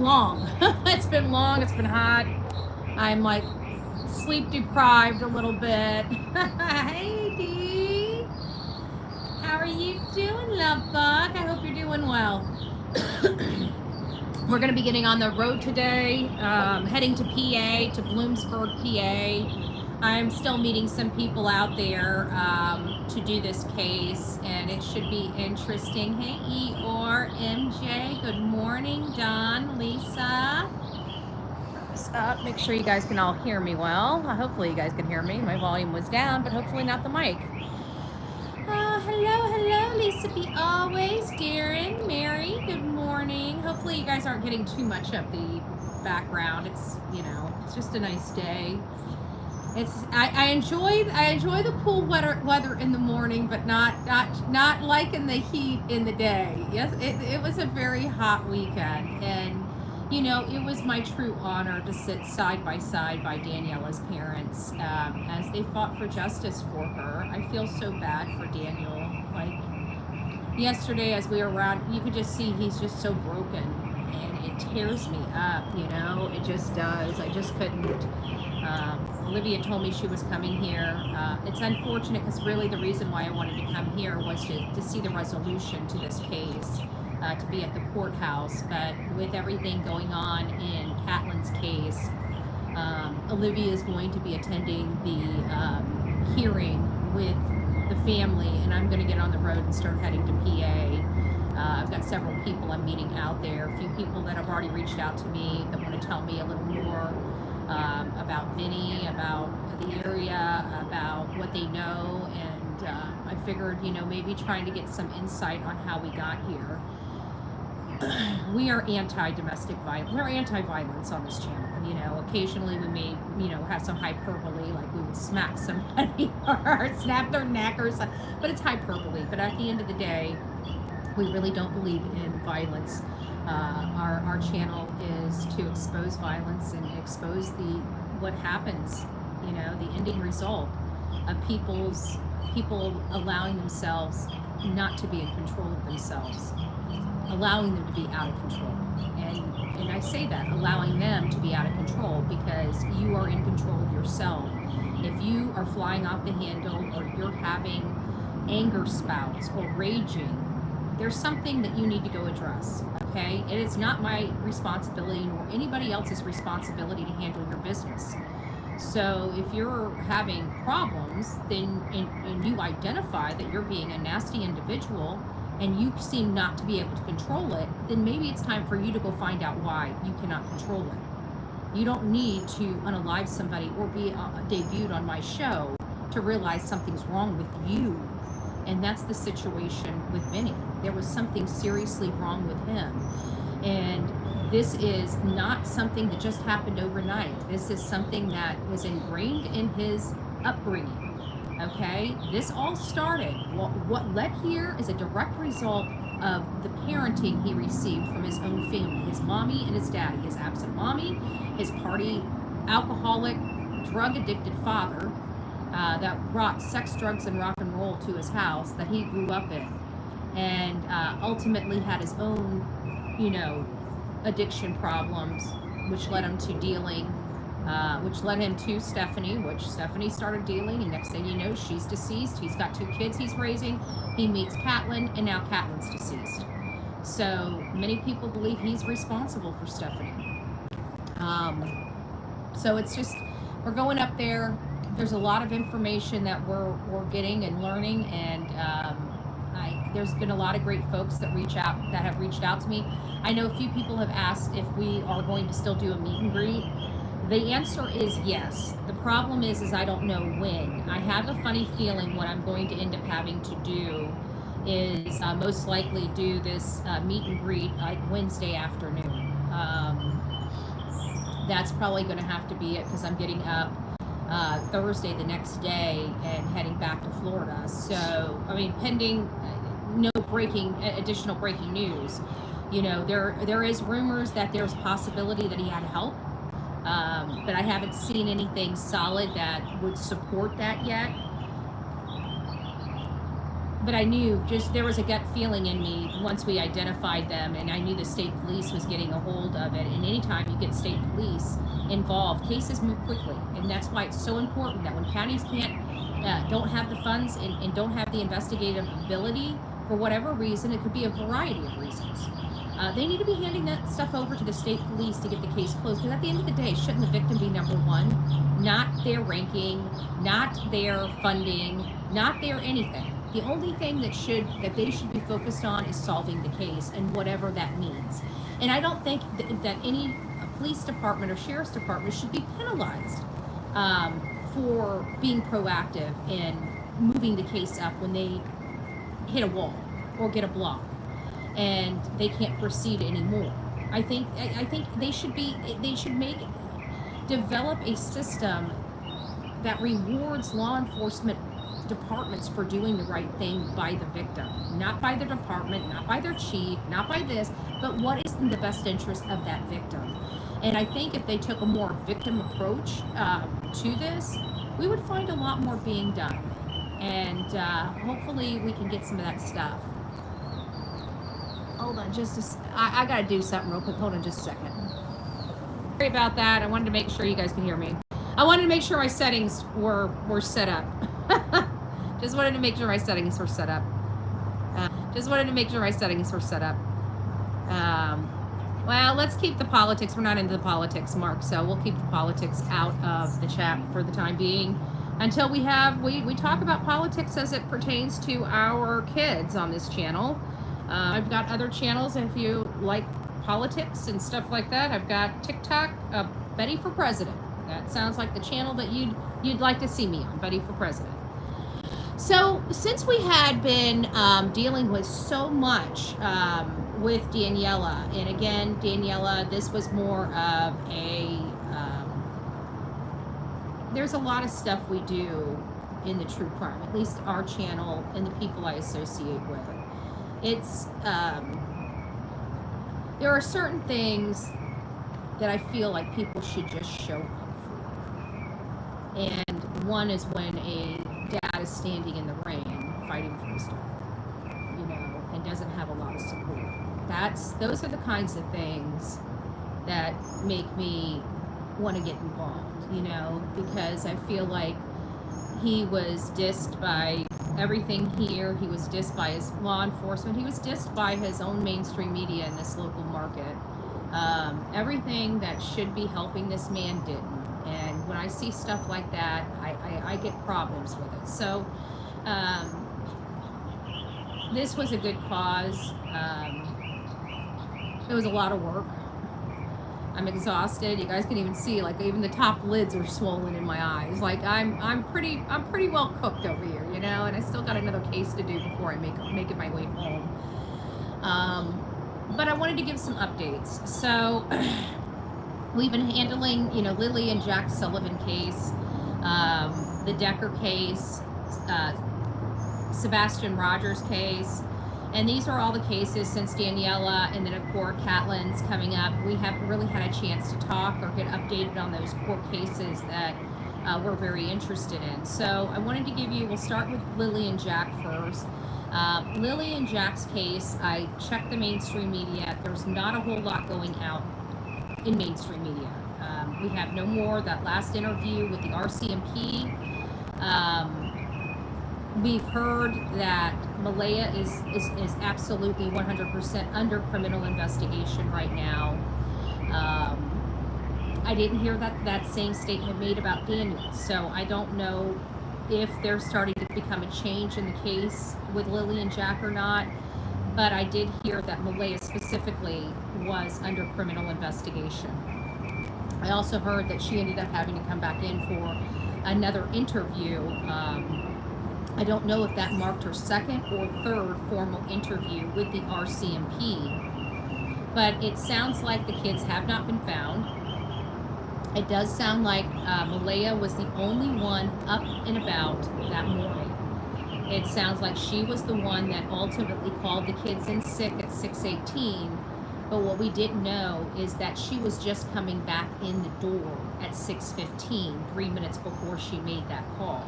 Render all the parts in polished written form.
long. It's been long. It's been hot. I'm like sleep deprived a little bit. Hey, Dee. How are you doing, love bug? I hope you're doing well. We're going to be getting on the road today, heading to PA, to Bloomsburg, PA. I'm still meeting some people out there to do this case, and it should be interesting. Hey, Eeyore, MJ, good morning. Don, Lisa. Up. Make sure you guys can all hear me well. Hopefully you guys can hear me. My volume was down, but hopefully not the mic. Hello, Lisa B. Always, Darren, Mary, good morning. Hopefully you guys aren't getting too much of the background. It's, you know, it's just a nice day. I enjoy the cool weather in the morning, but not liking the heat in the day. Yes, it was a very hot weekend, and you know, it was my true honor to sit side by side by Daniela's parents as they fought for justice for her. I feel so bad for Daniel. Like yesterday, as we were around, you could just see he's just so broken, and it tears me up. You know, it just does. I just couldn't. Olivia told me she was coming here. It's unfortunate because really the reason why I wanted to come here was to see the resolution to this case, to be at the courthouse. But with everything going on in Catlin's case, Olivia is going to be attending the hearing with the family, and I'm going to get on the road and start heading to PA. I've got several people I'm meeting out there, a few people that have already reached out to me that want to tell me a little more about Vinny, about the area, about what they know, and I figured, you know, maybe trying to get some insight on how we got here. We are anti-domestic violence. We're anti-violence on this channel. You know, occasionally we may, you know, have some hyperbole, like we would smack somebody or snap their neck or something, but it's hyperbole. But at the end of the day, we really don't believe in violence. Our channel is to expose violence and expose what happens, you know, the ending result of people allowing themselves not to be in control of themselves, allowing them to be out of control. And I say that, allowing them to be out of control, because you are in control of yourself. If you are flying off the handle, or you're having anger spouts or raging, there's something that you need to go address, okay? It is not my responsibility nor anybody else's responsibility to handle your business. So if you're having problems, then and you identify that you're being a nasty individual and you seem not to be able to control it, then maybe it's time for you to go find out why you cannot control it. You don't need to unalive somebody or be debuted on my show to realize something's wrong with you. And that's the situation with Vinny. There was something seriously wrong with him. And this is not something that just happened overnight. This is something that was ingrained in his upbringing, okay? This all started, what led here is a direct result of the parenting he received from his own family, his mommy and his daddy, his absent mommy, his party, alcoholic, drug-addicted father, that brought sex, drugs, and rock and roll to his house that he grew up in, and ultimately had his own, you know, addiction problems, which led him to dealing, which led him to Stephanie, which Stephanie started dealing, and next thing you know, she's deceased. He's got 2 kids he's raising. He meets Catlin, and now Catlin's deceased. So many people believe he's responsible for Stephanie. So it's just, we're going up there. There's a lot of information that we're getting and learning, and there's been a lot of great folks that have reached out to me. I know a few people have asked if we are going to still do a meet and greet. The answer is yes. The problem is I don't know when. I have a funny feeling what I'm going to end up having to do is most likely do this meet and greet like Wednesday afternoon. That's probably going to have to be it, because I'm getting up Thursday the next day and heading back to Florida. So, I mean, pending no additional breaking news, you know, there is rumors that there's possibility that he had help, but I haven't seen anything solid that would support that yet. but I knew just there was a gut feeling in me once we identified them, and I knew the state police was getting a hold of it. And anytime you get state police involved, cases move quickly, and that's why it's so important that when counties don't have the funds and don't have the investigative ability for whatever reason, it could be a variety of reasons. They need to be handing that stuff over to the state police to get the case closed. Because at the end of the day, shouldn't the victim be number one? Not their ranking, not their funding, not their anything. The only thing that they should be focused on is solving the case, and whatever that means. And I don't think that any police department or sheriff's department should be penalized for being proactive in moving the case up when they hit a wall or get a block and they can't proceed anymore. I think they should develop a system that rewards law enforcement departments for doing the right thing by the victim, not by the department, not by their chief, not by this, but what is in the best interest of that victim. And I think if they took a more victim approach to this, we would find a lot more being done. And hopefully we can get some of that stuff. Hold on, I gotta do something real quick. Hold on just a second. Sorry about that. I wanted to make sure you guys can hear me. I wanted to make sure my settings were set up. Just wanted to make sure my settings were set up. Well, let's keep the politics. We're not into the politics, Mark, so we'll keep the politics out of the chat for the time being until we talk about politics as it pertains to our kids on this channel. I've got other channels if you like politics and stuff like that. I've got TikTok, Betty for President. That sounds like the channel that you'd like to see me on, Betty for President. So since we had been dealing with so much with Daniela, and again, Daniela, this was more of a, there's a lot of stuff we do in the true crime, at least our channel and the people I associate with. It's, there are certain things that I feel like people should just show up for. And one is when a dad is standing in the rain fighting for his daughter, and doesn't have a lot of support. Those are the kinds of things that make me want to get involved, because I feel like he was dissed by everything here. He was dissed by his law enforcement. He was dissed by his own mainstream media in this local market. Everything that should be helping this man didn't. And when I see stuff like that, I get problems with it. So this was a good cause. It was a lot of work. I'm exhausted. You guys can even see, like, even the top lids are swollen in my eyes. Like, I'm pretty well cooked over here, and I still got another case to do before I make it my way home. But I wanted to give some updates. So we've been handling, Lilly and Jack Sullivan case, the Decker case, Sebastian Rogers case. And these are all the cases since Daniela, and then of course Catlin's coming up. We haven't really had a chance to talk or get updated on those court cases that we're very interested in. So I wanted to we'll start with Lilly and Jack first. Lilly and Jack's case, I checked the mainstream media. There's not a whole lot going out in mainstream media. We have no more. That last interview with the RCMP, we've heard that Malehya is absolutely 100% under criminal investigation right now. I didn't hear that same statement made about Daniel, so I don't know if there's starting to become a change in the case with Lilly and Jack or not, but I did hear that Malehya specifically was under criminal investigation. I also heard that she ended up having to come back in for another interview. I don't know if that marked her second or third formal interview with the RCMP, but it sounds like the kids have not been found. It does sound like Malehya was the only one up and about that morning. It sounds like she was the one that ultimately called the kids in sick at 6:18, but what we didn't know is that she was just coming back in the door at 6:15, 3 minutes before she made that call.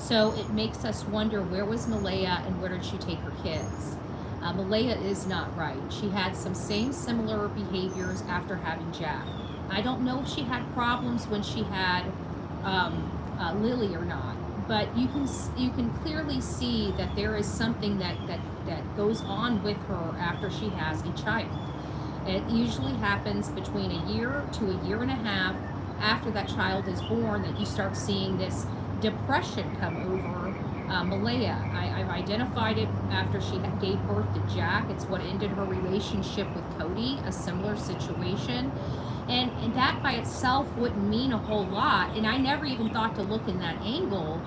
So it makes us wonder, where was Malehya and where did she take her kids? Malehya is not right. She had some similar behaviors after having Jack. I don't know if she had problems when she had Lilly or not, but you can clearly see that there is something that goes on with her after she has a child. It usually happens between a year to a year and a half after that child is born that you start seeing this depression come over Malehya. I've identified it after she gave birth to Jack. It's what ended her relationship with Cody, a similar situation. And that by itself wouldn't mean a whole lot. And I never even thought to look in that angle.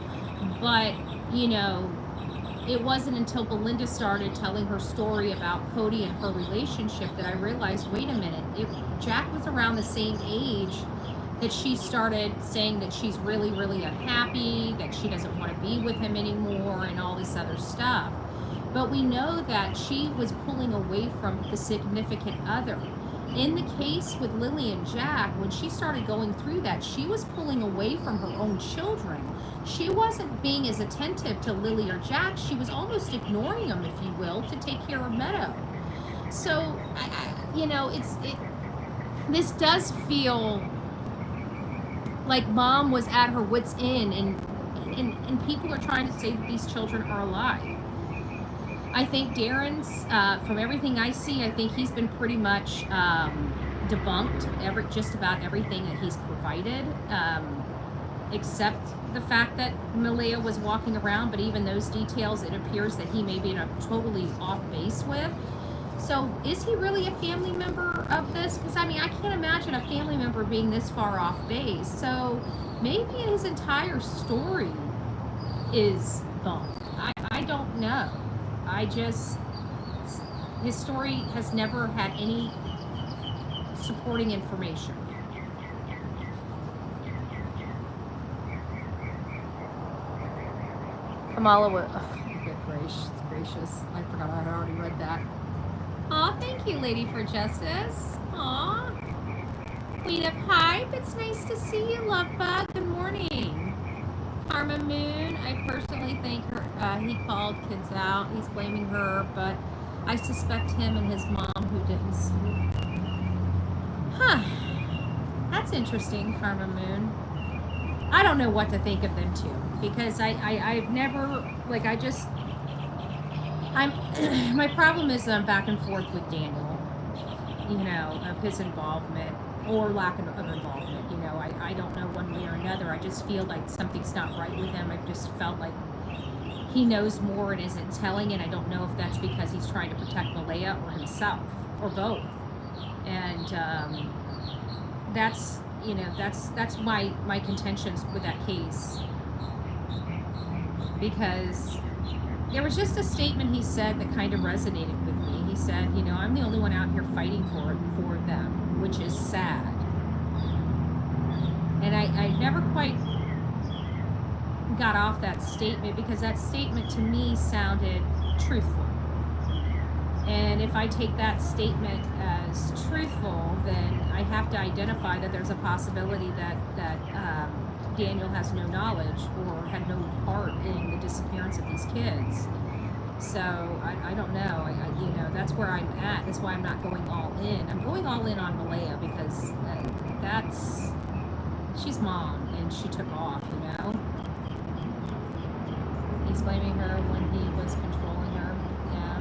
But, you know, it wasn't until Belinda started telling her story about Cody and her relationship that I realized, wait a minute, Jack was around the same age that she started saying that she's really, really unhappy, that she doesn't want to be with him anymore, and all this other stuff. But we know that she was pulling away from the significant other. In the case with Lilly and Jack, when she started going through that, she was pulling away from her own children. She wasn't being as attentive to Lilly or Jack. She was almost ignoring them, if you will, to take care of Meadow. So, you know, this does feel like mom was at her wit's end, and people are trying to say that these children are alive. I think Darren's, from everything I see, I think he's been pretty much debunked just about everything that he's provided, except the fact that Malehya was walking around, but even those details, it appears that he may be in a totally off base with. So is he really a family member of this? Because, I mean, I can't imagine a family member being this far off base. So maybe his entire story is bunk. I don't know. His story has never had any supporting information. Kamala was, good gracious. I forgot I had already read that. Aw, thank you, Lady for Justice. Aw. Queen of Hype, it's nice to see you, love bug. Good morning. Karma Moon, I personally think he called kids out. He's blaming her, but I suspect him and his mom who didn't sleep. Huh. That's interesting, Karma Moon. I don't know what to think of them two, because I've never, like, my problem is I'm back and forth with Daniel, you know, of his involvement or lack of involvement. You know, I don't know one way or another. I just feel like something's not right with him. I've just felt like he knows more and isn't telling, and I don't know if that's because he's trying to protect Malehya or himself, or both. And that's, you know, that's my contentions with that case, because there was just a statement he said that kind of resonated with me. He said, you know, I'm the only one out here fighting for them, which is sad. And I never quite got off that statement, because that statement to me sounded truthful. And if I take that statement as truthful, then I have to identify that there's a possibility that Daniel has no knowledge or had no part in the disappearance of these kids. So I don't know. You know, that's where I'm at. That's why I'm not going all in. I'm going all in on Malehya, because she's mom and she took off, you know. He's blaming her when he was controlling her. Yeah.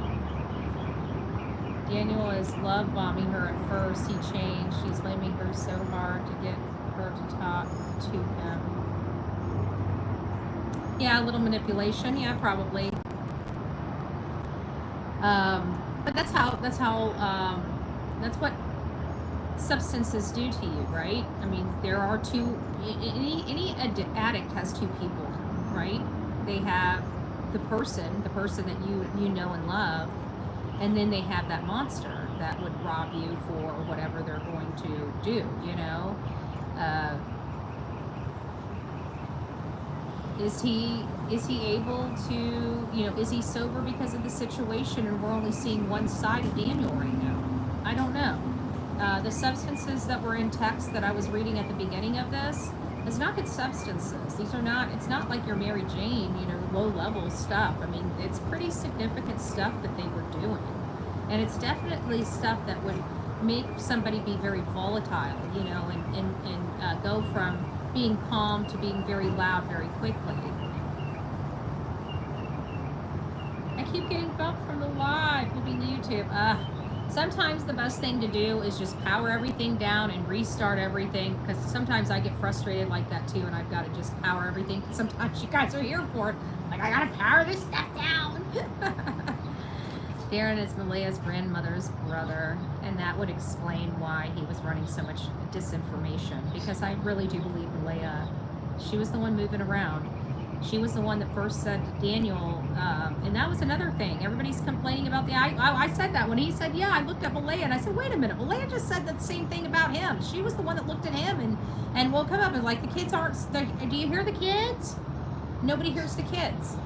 Daniel is love bombing her at first. He changed. He's blaming her so hard to get her to talk to him. Yeah, a little manipulation. Yeah, probably. But that's what substances do to you, right? I mean, there are two. Any addict has two people, right? They have the person that you know and love, and then they have that monster that would rob you for whatever they're going to do, you know. Is he able to, you know, is he sober because of the situation, and we're only seeing one side of Daniel right now? I don't know. The substances that were in text that I was reading at the beginning of this, It's not good substances. These are not, it's not like your Mary Jane, you know, low level stuff. I mean, it's pretty significant stuff that they were doing. And it's definitely stuff that would make somebody be very volatile, you know, and go from being calm to being very loud very quickly. I keep getting bumped from the live, flipping to YouTube. Sometimes the best thing to do is just power everything down and restart everything, because sometimes I get frustrated like that too, and I've got to just power everything. Sometimes you guys are here for it. Like, I got to power this stuff down. Darren is Malehya's grandmother's brother, and that would explain why he was running so much disinformation, because I really do believe Malehya, she was the one moving around. She was the one that first said to Daniel, and that was another thing. Everybody's complaining about I said that when he said, yeah, I looked at Malehya, and I said, wait a minute, Malehya just said the same thing about him. She was the one that looked at him and woke him up and like, the kids aren't, do you hear the kids? Nobody hears the kids.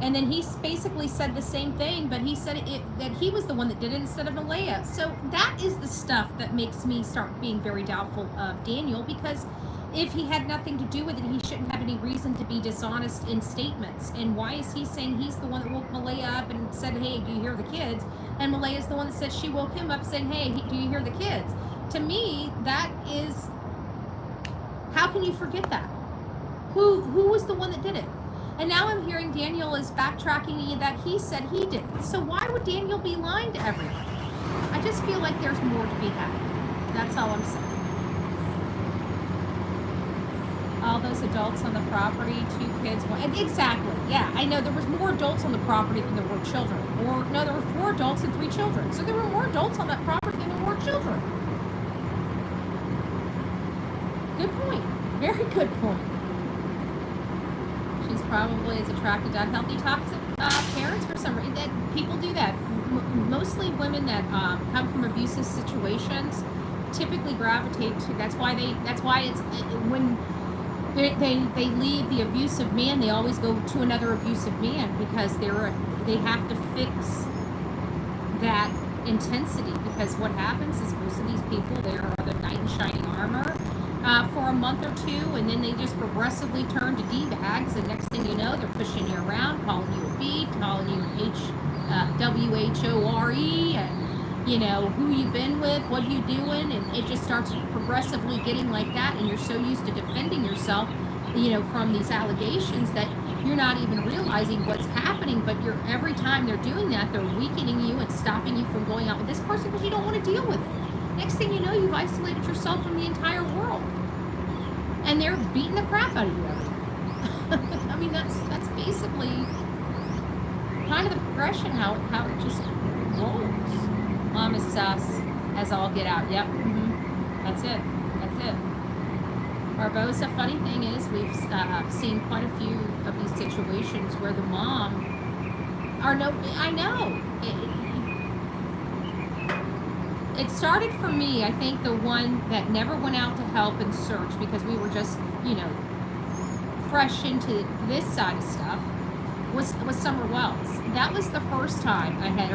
And then he basically said the same thing, but he said that he was the one that did it instead of Malehya. So that is the stuff that makes me start being very doubtful of Daniel, because if he had nothing to do with it, he shouldn't have any reason to be dishonest in statements. And why is he saying he's the one that woke Malehya up and said, hey, do you hear the kids? And Malehya's the one that said she woke him up saying, hey, do you hear the kids? To me, that is, how can you forget that? Who was the one that did it? And now I'm hearing Daniel is backtracking that he said he did it. So why would Daniel be lying to everyone? I just feel like there's more to be had. That's all I'm saying. All those adults on the property, 2 kids, 1. Exactly. Yeah, I know there was more adults on the property than there were children. Or no, there were 4 adults and 3 children. So there were more adults on that property than there were children. Good point. Very good point. She's probably as attracted to unhealthy, toxic parents for some reason. That people do that. Mostly women that come from abusive situations typically gravitate to. That's why it's when they leave the abusive man, they always go to another abusive man, because they have to fix that intensity. Because what happens is most of these people, they are the knight in shining armor for a month or 2, and then they just progressively turn to D-bags, and next thing you know, they're pushing you around, calling you a B, calling you WHORE, and you know, who you've been with, what you doing, and it just starts progressively getting like that, and you're so used to defending yourself, you know, from these allegations that you're not even realizing what's happening, but every time they're doing that, they're weakening you and stopping you from going out with this person because you don't want to deal with it. Next thing you know, you've isolated yourself from the entire world, and they're beating the crap out of you every day. I mean, that's basically kind of the progression, how it just rolls. Mom is sus as all get out. Yep. That's it. Barbosa, funny thing is, we've seen quite a few of these situations where the mom I know. It started for me, I think the one that never went out to help and search, because we were just, you know, fresh into this side of stuff, was Summer Wells. That was the first time I had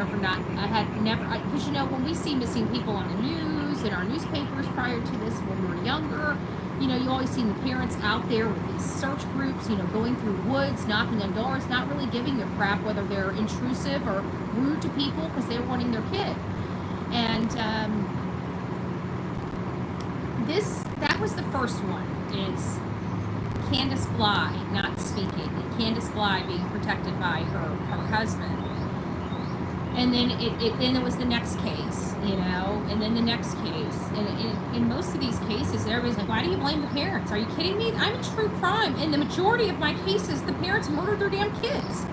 never, because you know, when we see missing people on the news, in our newspapers prior to this, when we were younger, you know, you always seen the parents out there with these search groups, you know, going through woods, knocking on doors, not really giving a crap whether they're intrusive or rude to people, because they're wanting their kid. And that was the first one, is Candace Bly not speaking, and Candace Bly being protected by her husband. And then then it was the next case, you know, and then the next case. And in most of these cases, everybody's like, why do you blame the parents? Are you kidding me? I'm a true crime. In the majority of my cases, the parents murdered their damn kids.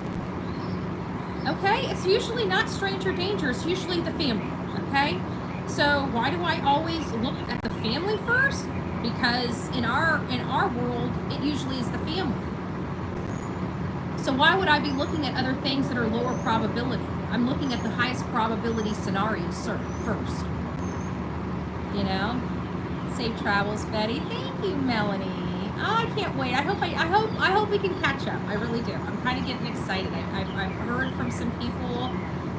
Okay? It's usually not stranger danger. It's usually the family. Okay? So why do I always look at the family first? Because in our world, it usually is the family. So why would I be looking at other things that are lower probability? I'm looking at the highest probability scenarios first. You know? Safe travels, Betty. Thank you, Melanie. Oh, I can't wait. I hope we can catch up. I really do. I'm kind of getting excited. I've heard from some people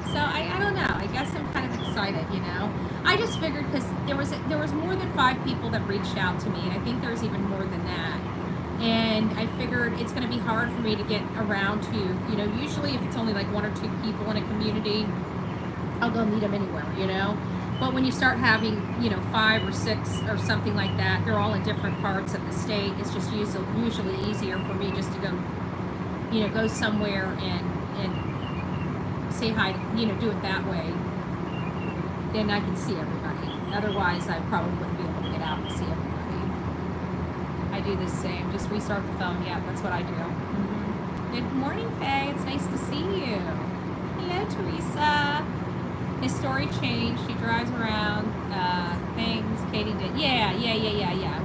So I don't know. I guess I'm kind of excited, you know. I just figured because there was more than 5 people that reached out to me, and I think there's even more than that. And I figured it's going to be hard for me to get around to, you know, usually if it's only like 1 or 2 people in a community, I'll go meet them anywhere, you know. But when you start having, you know, 5 or 6 or something like that, they're all in different parts of the state. It's just usually easier for me just to go, you know, go somewhere and say hi, you know, do it that way. Then I can see everybody. Otherwise, I probably wouldn't be able to get out and see everybody. I do the same. Just restart the phone. Yeah, that's what I do. Mm-hmm. Good morning, Faye. It's nice to see you. Hello, Teresa. His story changed. She drives around things. Katie did. Yeah.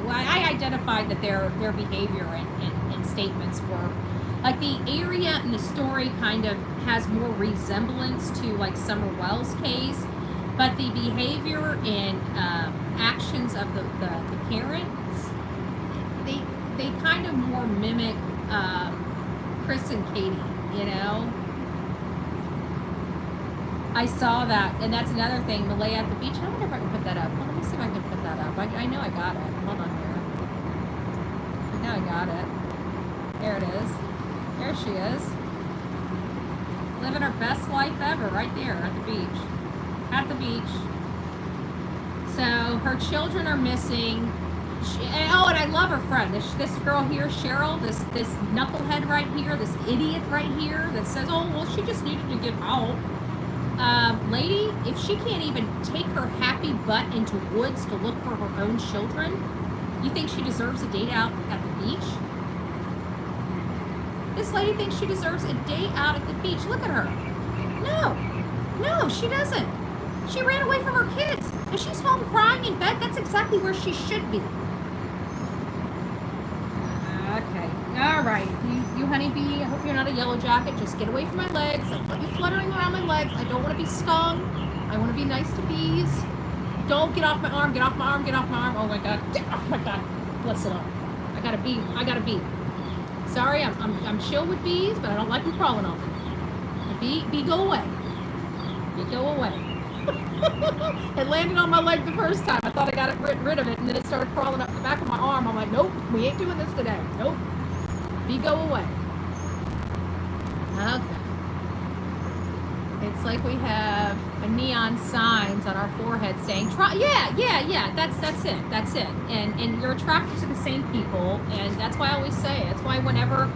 Well, I identified that their behavior and statements were like the area and the story kind of has more resemblance to like Summer Wells' case, but the behavior and actions of the parents, they kind of more mimic Chris and Katie, you know. I saw that, and that's another thing. Malehya at the beach. I wonder if I can put that up. Well, let me see if I can put that up. I know I got it. Hold on here. I know I got it. There it is. There she is. Living her best life ever right there at the beach. At the beach. So her children are missing. And I love her friend. This girl here, Cheryl, this knucklehead right here, this idiot right here that says, oh, well, she just needed to get out. Lady, if she can't even take her happy butt into woods to look for her own children, you think she deserves a date out at the beach? This lady thinks she deserves a day out at the beach. Look at her. No, she doesn't. She ran away from her kids, and she's home crying in bed. That's exactly where she should be. Okay. All right. You honeybee, I hope you're not a yellow jacket. Just get away from my legs. I'll put you fluttering around my legs. I don't want to be stung. I want to be nice to bees. Don't get off my arm. Get off my arm. Get off my arm. Oh my God. Oh my God. Bless it all. I got a bee. Sorry, I'm chill with bees, but I don't like them crawling on me. Bee, go away. Bee, go away. It landed on my leg the first time. I thought I got rid of it, and then it started crawling up the back of my arm. I'm like, nope, we ain't doing this today. Nope. Bee, go away. Okay. It's like we have a neon signs on our forehead saying, try. Yeah. That's it. And you're attracted to the same people, and that's why I always say, that's why whenever,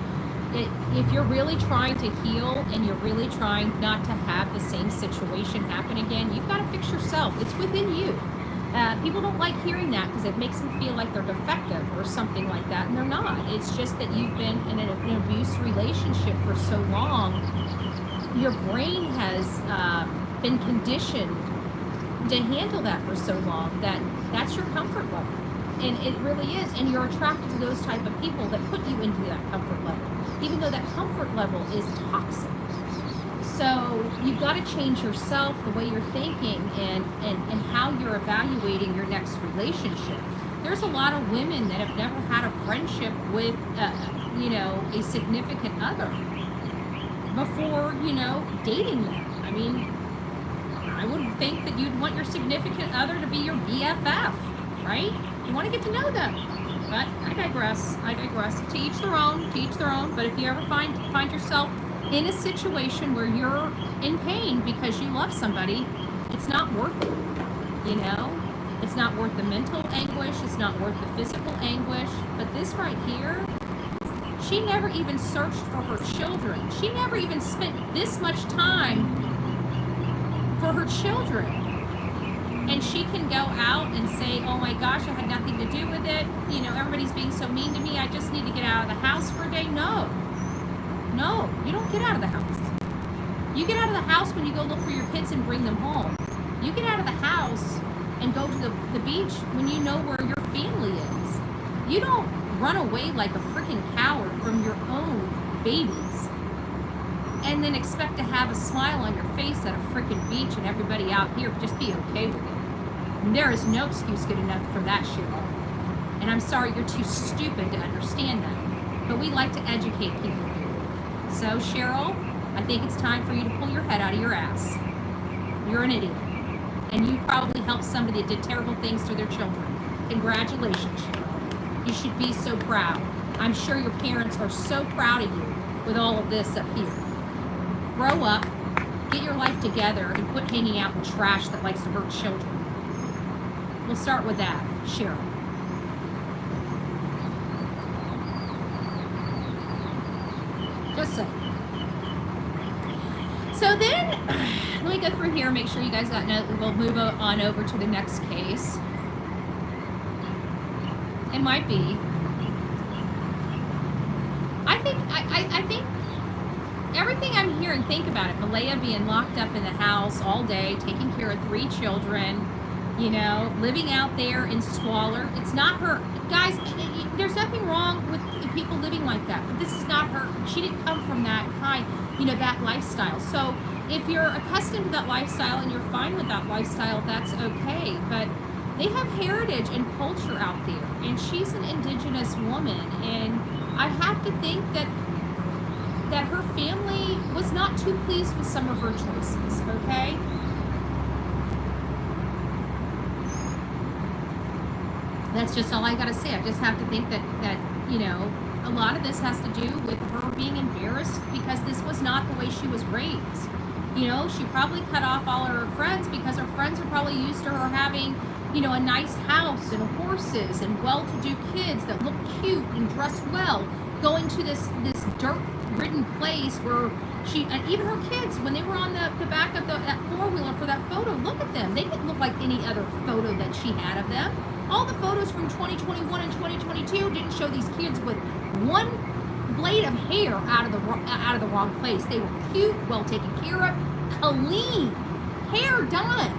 if you're really trying to heal and you're really trying not to have the same situation happen again, you've got to fix yourself. It's within you. People don't like hearing that because it makes them feel like they're defective or something like that, and they're not. It's just that you've been in an abuse relationship for so long. Your brain has been conditioned to handle that for so long that's your comfort level. And it really is. And you're attracted to those type of people that put you into that comfort level, even though that comfort level is toxic. So you've got to change yourself, the way you're thinking, and how you're evaluating your next relationship. There's a lot of women that have never had a friendship with, a significant other before, dating them. I mean, I would think that you'd want your significant other to be your BFF, right? You want to get to know them. But I digress. To each their own. But if you ever find yourself in a situation where you're in pain because you love somebody, it's not worth it. It's not worth the mental anguish. It's not worth the physical anguish. But this right here, she never even searched for her children. She never even spent this much time for her children. And she can go out and say, oh my gosh, I had nothing to do with it. Everybody's being so mean to me. I just need to get out of the house for a day. No, you don't get out of the house. You get out of the house when you go look for your kids and bring them home. You get out of the house and go to the beach when you know where your family is. You don't run away like a freaking coward from your own babies and then expect to have a smile on your face at a freaking beach and everybody out here just be okay with it. And there is no excuse good enough for that, Cheryl. And I'm sorry, you're too stupid to understand that. But we like to educate people here. So, Cheryl, I think it's time for you to pull your head out of your ass. You're an idiot. And you probably helped somebody that did terrible things to their children. Congratulations, Cheryl. You should be so proud. I'm sure your parents are so proud of you with all of this up here. Grow up, get your life together, and quit hanging out with trash that likes to hurt children. We'll start with that, Cheryl. Just so. So then, let me go through here, make sure you guys got note. We'll move on over to the next case. It might be. I think everything I'm hearing, think about it. Malehya being locked up in the house all day, taking care of 3 children, you know, living out there in squalor. It's not her. Guys, there's nothing wrong with people living like that, but this is not her. She didn't come from that kind, you know, that lifestyle. So if you're accustomed to that lifestyle and you're fine with that lifestyle, that's okay. But they have heritage and culture out there, and she's an indigenous woman, and I have to think that her family was not too pleased with some of her choices, okay? That's just all I gotta say. I just have to think that you know, a lot of this has to do with her being embarrassed because this was not the way she was raised. You know, she probably cut off all of her friends because her friends are probably used to her having, you know, a nice house and horses and well-to-do kids that look cute and dress well, going to this dirt-ridden place where she, even her kids, when they were on the back of that four-wheeler for that photo, look at them. They didn't look like any other photo that she had of them. All the photos from 2021 and 2022 didn't show these kids with one blade of hair out of the wrong place. They were cute, well taken care of, clean, hair done.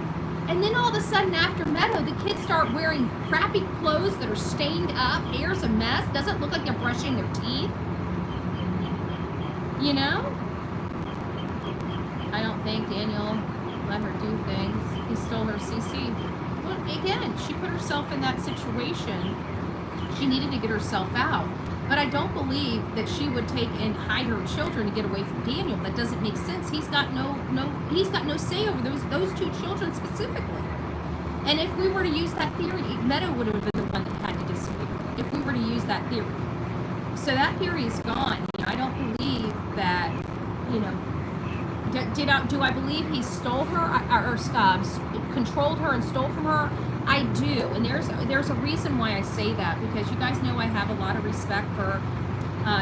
And then all of a sudden after Meadow, the kids start wearing crappy clothes that are stained up, hair's a mess, doesn't look like they're brushing their teeth. You know? I don't think Daniel let her do things. He stole her CC. Well, again, she put herself in that situation. She needed to get herself out. But I don't believe that she would take and hide her children to get away from Daniel. That doesn't make sense. He's got no say over those 2 children specifically. And if we were to use that theory, Meadow would have been the one that had to disappear. If we were to use that theory. So that theory is gone. You know, I don't believe that, you know, do I believe he stole her or controlled her and stole from her? I do, and there's a reason why I say that, because you guys know I have a lot of respect for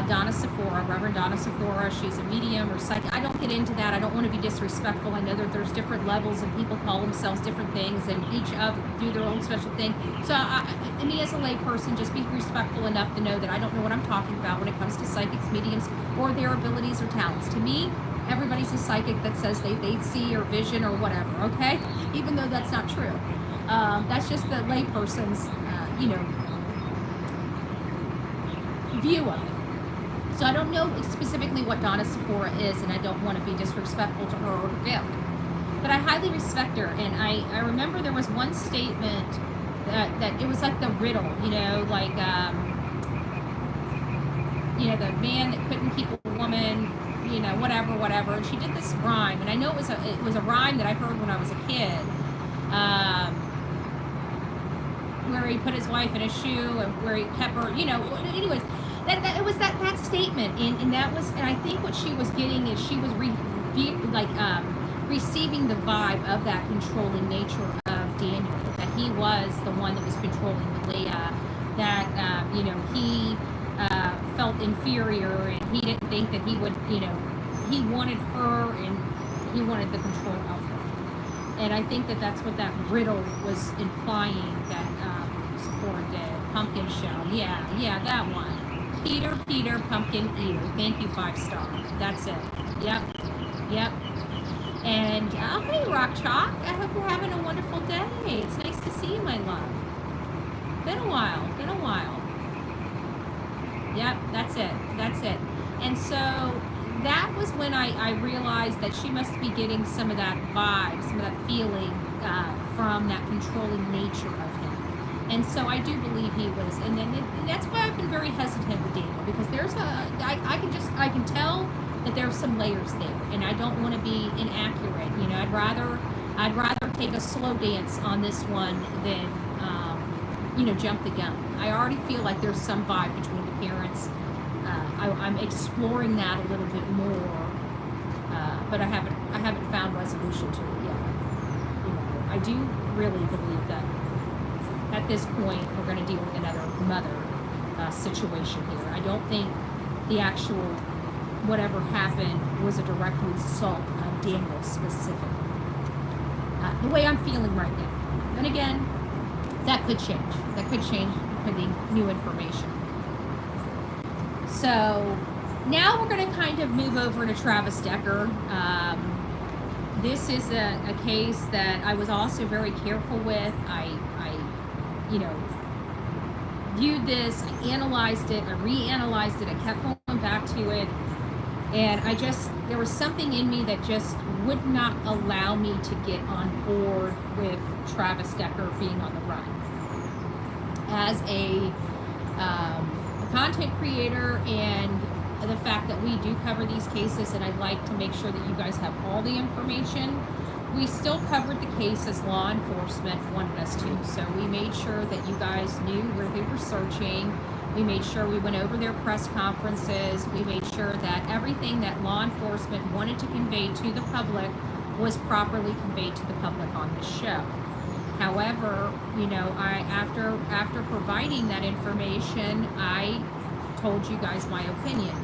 Donna Sephora, Reverend Donna Sephora. She's a medium or psychic. I don't get into that. I don't want to be disrespectful. I know that there's different levels and people call themselves different things, and each of do their own special thing. So me as a lay person, just be respectful enough to know that I don't know what I'm talking about when it comes to psychics, mediums, or their abilities or talents. To me, everybody's a psychic that says they see or vision or whatever, okay? Even though that's not true. That's just the layperson's, you know, view of it. So I don't know specifically what Donna Sephora is, and I don't want to be disrespectful to her or her gift. But I highly respect her, and I remember there was one statement that it was like the riddle, you know, like, you know, the man that couldn't keep a woman, you know, whatever. And she did this rhyme, and I know it was a rhyme that I heard when I was a kid, where he put his wife in a shoe and where he kept her, you know. Anyways, it was that statement, and that was, and I think what she was getting is she was receiving the vibe of that controlling nature of Daniel, that he was the one that was controlling Malehya, that you know, he felt inferior, and he didn't think that he would, you know, he wanted her and he wanted the control of her. And I think that that's what that riddle was implying that Sephora did. Pumpkin shell. Yeah, that one. Peter, pumpkin eater. Thank you, 5 stars. That's it. Yep. And, hey, Rock Chalk. I hope you're having a wonderful day. It's nice to see you, my love. Been a while. Yep, that's it. And so that was when I realized that she must be getting some of that vibe, some of that feeling from that controlling nature of him. And so I do believe he was, and that's why I've been very hesitant with Daniel, because there's I can tell that there's some layers there, and I don't want to be inaccurate. You know, I'd rather I'd rather take a slow dance on this one than, jump the gun. I already feel like there's some vibe between the parents. I'm exploring that a little bit more, but I haven't found resolution to it yet. I do really believe that at this point we're going to deal with another mother situation here. I don't think the actual whatever happened was a direct result of Daniel specifically. The way I'm feeling right now. And again, that could change. That could change pending new information. So now we're going to kind of move over to Travis Decker. This is a case that I was also very careful with. I viewed this, I analyzed it, I reanalyzed it, I kept going back to it, and there was something in me that just would not allow me to get on board with Travis Decker being on the run. As a content creator, and the fact that we do cover these cases, and I'd like to make sure that you guys have all the information, we still covered the case as law enforcement wanted us to. So we made sure that you guys knew where they were searching. We made sure we went over their press conferences. We made sure that everything that law enforcement wanted to convey to the public was properly conveyed to the public on this show. However, after providing that information, I told you guys my opinion.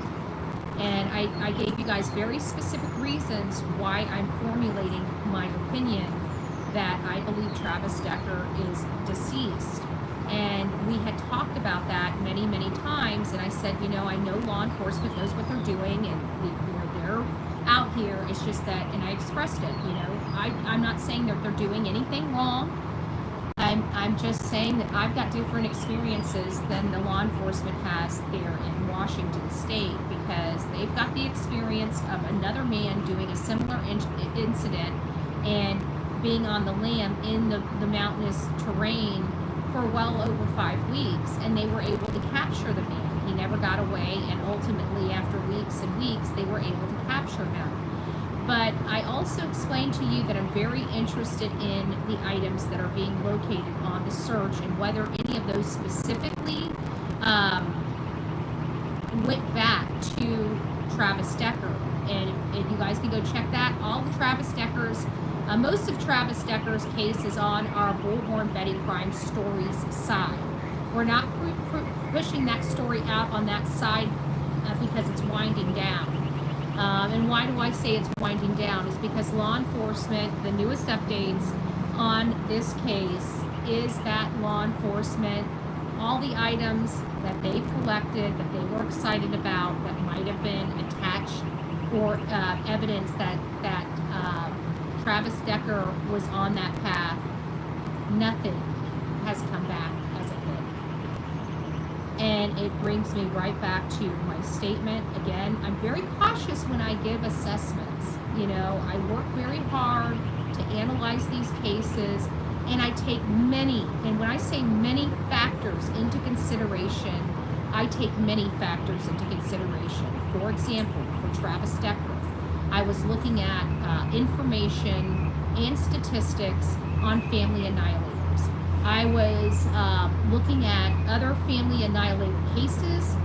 And I gave you guys very specific reasons why I'm formulating my opinion that I believe Travis Decker is deceased. And we had talked about that many, many times. And I said, I know law enforcement knows what they're doing, and they're out here. It's just that, and I expressed it, I'm not saying that they're doing anything wrong. I'm just saying that I've got different experiences than the law enforcement has there in Washington State, because they've got the experience of another man doing a similar incident and being on the lam in the mountainous terrain for well over 5 weeks, and they were able to capture the man. He never got away, and ultimately after weeks and weeks they were able to capture him. But I also explained to you that I'm very interested in the items that are being located on the search, and whether any of those specifically went back to Travis Decker. And you guys can go check that. All the Travis Deckers, most of Travis Decker's case is on our Bullhorn Betty Crime Stories side. We're not pushing that story out on that side because it's winding down. And why do I say it's winding down? Is because law enforcement, the newest updates on this case is that law enforcement, all the items that they've collected, that they were excited about, that might have been attached or evidence that Travis Decker was on that path, nothing has come back as of yet. And it brings me right back to my statement. Again, I'm very cautious when I give assessments. I work very hard to analyze these cases, and I take many, and when I say many factors into consideration, I take many factors into consideration. For example, for Travis Decker, I was looking at information and statistics on family annihilators. I was looking at other family annihilator cases.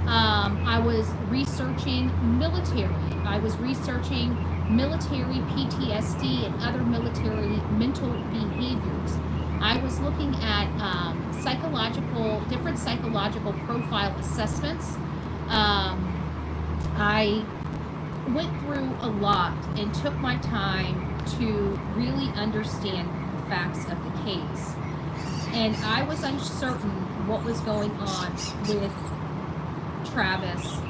I was researching military. I was researching military PTSD and other military mental behaviors. I was looking at different psychological profile assessments. I went through a lot and took my time to really understand the facts of the case. And I was uncertain what was going on with Travis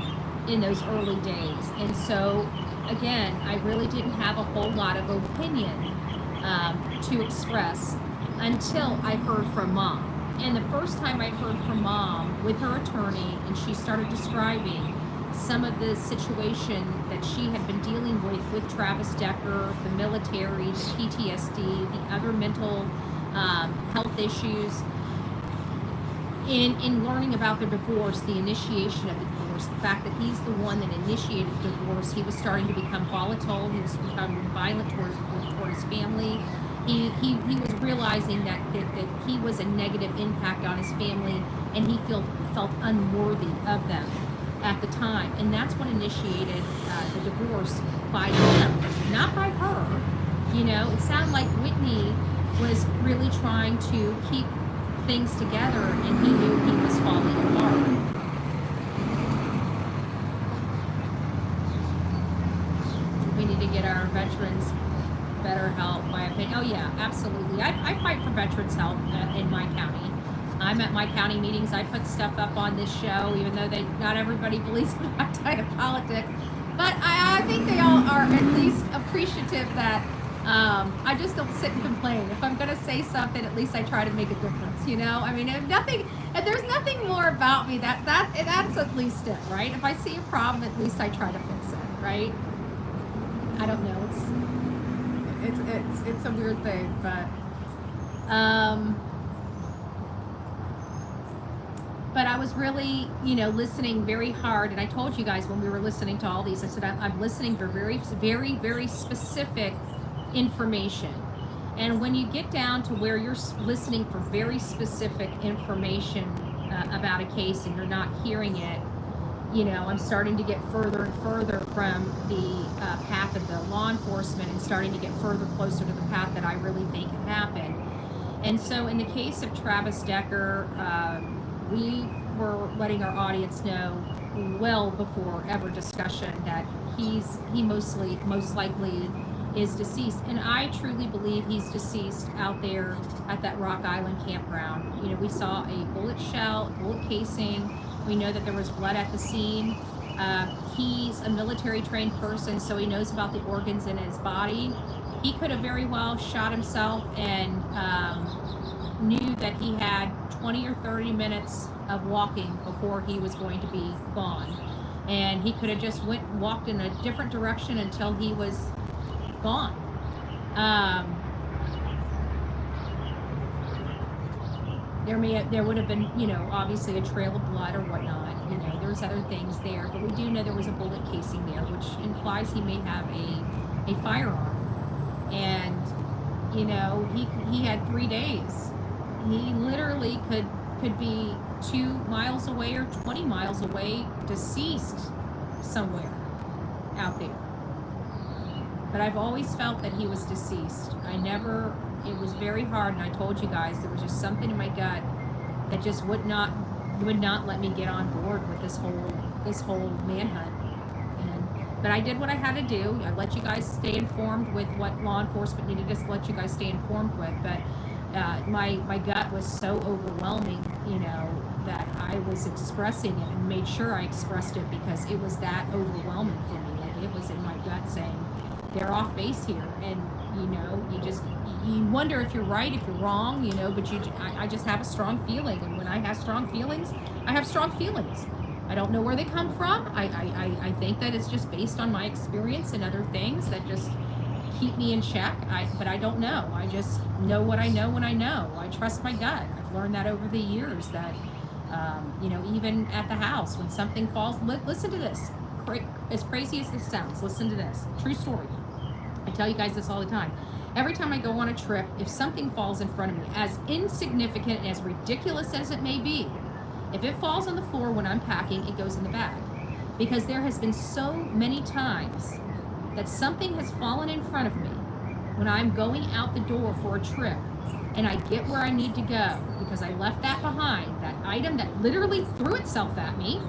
in those early days. And so, again, I really didn't have a whole lot of opinion to express until I heard from Mom. And the first time I heard from Mom with her attorney, and she started describing some of the situation that she had been dealing with Travis Decker, the military, the PTSD, the other mental health issues, in learning about the divorce, the initiation of the divorce. divorce, the fact that he's the one that initiated divorce. He was starting to become volatile. He was becoming violent toward his family. He was realizing that he was a negative impact on his family, and he felt unworthy of them at the time. And that's what initiated the divorce by him, not by her. You know, it sounded like Whitney was really trying to keep things together, and he knew he was falling apart. We need to get our veterans better help, my opinion. Oh yeah, absolutely. I fight for veterans help in my county. I'm at my county meetings. I put stuff up on this show, even though not everybody believes in my type of politics. But I think they all are at least appreciative that I just don't sit and complain. If I'm going to say something, at least I try to make a difference, you know? I mean, if there's nothing more about me, that's at least it, right? If I see a problem, at least I try to fix it, right? I don't know. It's a weird thing, but I was really, listening very hard, and I told you guys when we were listening to all these, I said I'm listening for very, very, very specific information. And when you get down to where you're listening for very specific information about a case and you're not hearing it, I'm starting to get further and further from the path of the law enforcement and starting to get further closer to the path that I really think had happened. And so in the case of Travis Decker, we were letting our audience know well before ever discussion that he most likely is deceased. And I truly believe he's deceased out there at that Rock Island campground. We saw a bullet casing. We know that there was blood at the scene. He's a military trained person, so he knows about the organs in his body. He could have very well shot himself and knew that he had 20 or 30 minutes of walking before he was going to be gone. And he could have just walked in a different direction until he was gone. There would have been, obviously a trail of blood or whatnot. There's other things there, but we do know there was a bullet casing there, which implies he may have a firearm. And, he had 3 days. He literally could be 2 miles away or 20 miles away, deceased somewhere out there. But I've always felt that he was deceased. It was very hard, and I told you guys there was just something in my gut that just would not let me get on board with this whole manhunt. But I did what I had to do. I let you guys stay informed with what law enforcement needed to let you guys stay informed with. But my gut was so overwhelming, that I was expressing it and made sure I expressed it because it was that overwhelming for me. Like it was in my gut saying, they're off base here. And, you wonder if you're right, if you're wrong, but I just have a strong feeling. And when I have strong feelings, I have strong feelings. I don't know where they come from. I think that it's just based on my experience and other things that just keep me in check. But I don't know. I just know what I know when I know. I trust my gut. I've learned that over the years that, even at the house, when something falls, listen to this. As crazy as this sounds, listen to this. True story. I tell you guys this all the time. Every time I go on a trip, if something falls in front of me, as insignificant and as ridiculous as it may be, if it falls on the floor when I'm packing, it goes in the bag. Because there has been so many times that something has fallen in front of me when I'm going out the door for a trip and I get where I need to go because I left that behind, that item that literally threw itself at me.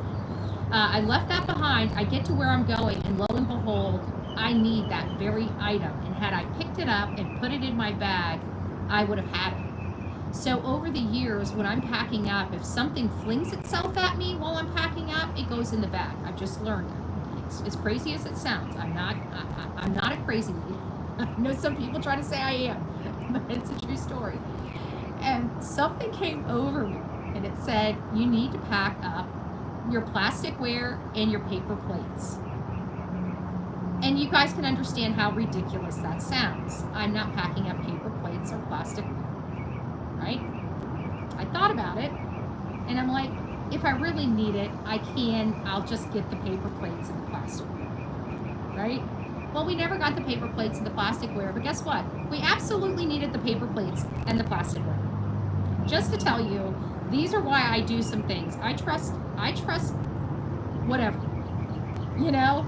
I left that behind, I get to where I'm going, and lo and behold, I need that very item. And had I picked it up and put it in my bag, I would have had it. So over the years, when I'm packing up, if something flings itself at me while I'm packing up, it goes in the bag. I've just learned it. It's as crazy as it sounds. I'm not a crazy lady. I know some people try to say I am, but it's a true story. And something came over me, and it said, you need to pack up your plasticware and your paper plates. And you guys can understand how ridiculous that sounds. I'm not packing up paper plates or plastic, right? I thought about it, and I'm like, if I really need it, I'll just get the paper plates and the plasticware, right? Well, we never got the paper plates and the plasticware, but guess what? We absolutely needed the paper plates and the plasticware. Just to tell you, these are why I do some things. I trust whatever, you know?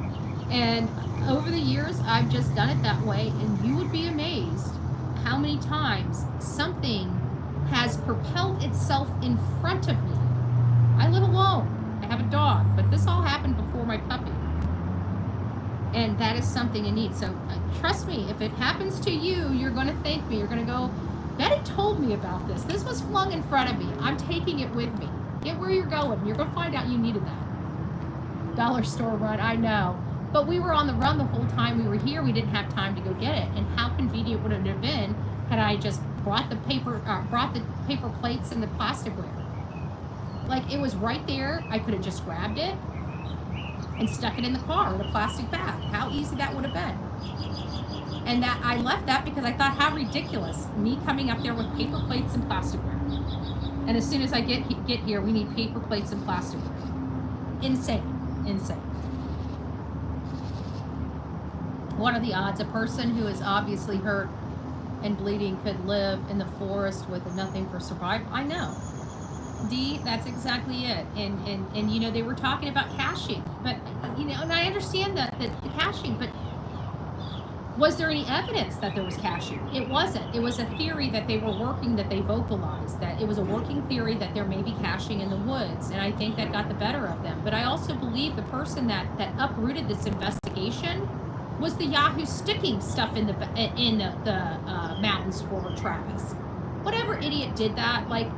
And over the years, I've just done it that way, and you would be amazed how many times something has propelled itself in front of me. I live alone. I have a dog, but this all happened before my puppy. And that is something you need. So trust me, if it happens to you, you're going to thank me. You're going to go, Betty told me about this. This was flung in front of me. I'm taking it with me. Get where you're going. You're going to find out you needed that. Dollar store run, I know. But we were on the run the whole time we were here. We didn't have time to go get it. And how convenient would it have been had I just brought the paper plates and the plasticware? Like, it was right there. I could have just grabbed it and stuck it in the car in a plastic bag. How easy that would have been. And that I left that because I thought, how ridiculous, me coming up there with paper plates and plasticware. And as soon as I get here, we need paper plates and plasticware. Insane, insane. What are the odds a person who is obviously hurt and bleeding could live in the forest with nothing for survival? I know. D, that's exactly it. And you know, they were talking about caching, but you know, and I understand the caching, but was there any evidence that there was caching? It wasn't. It was a theory that they were working, that they vocalized, that it was a working theory that there may be caching in the woods, and I think that got the better of them. But I also believe the person that uprooted this investigation was the Yahoo sticking stuff in the mountains for Travis. Whatever idiot did that, like,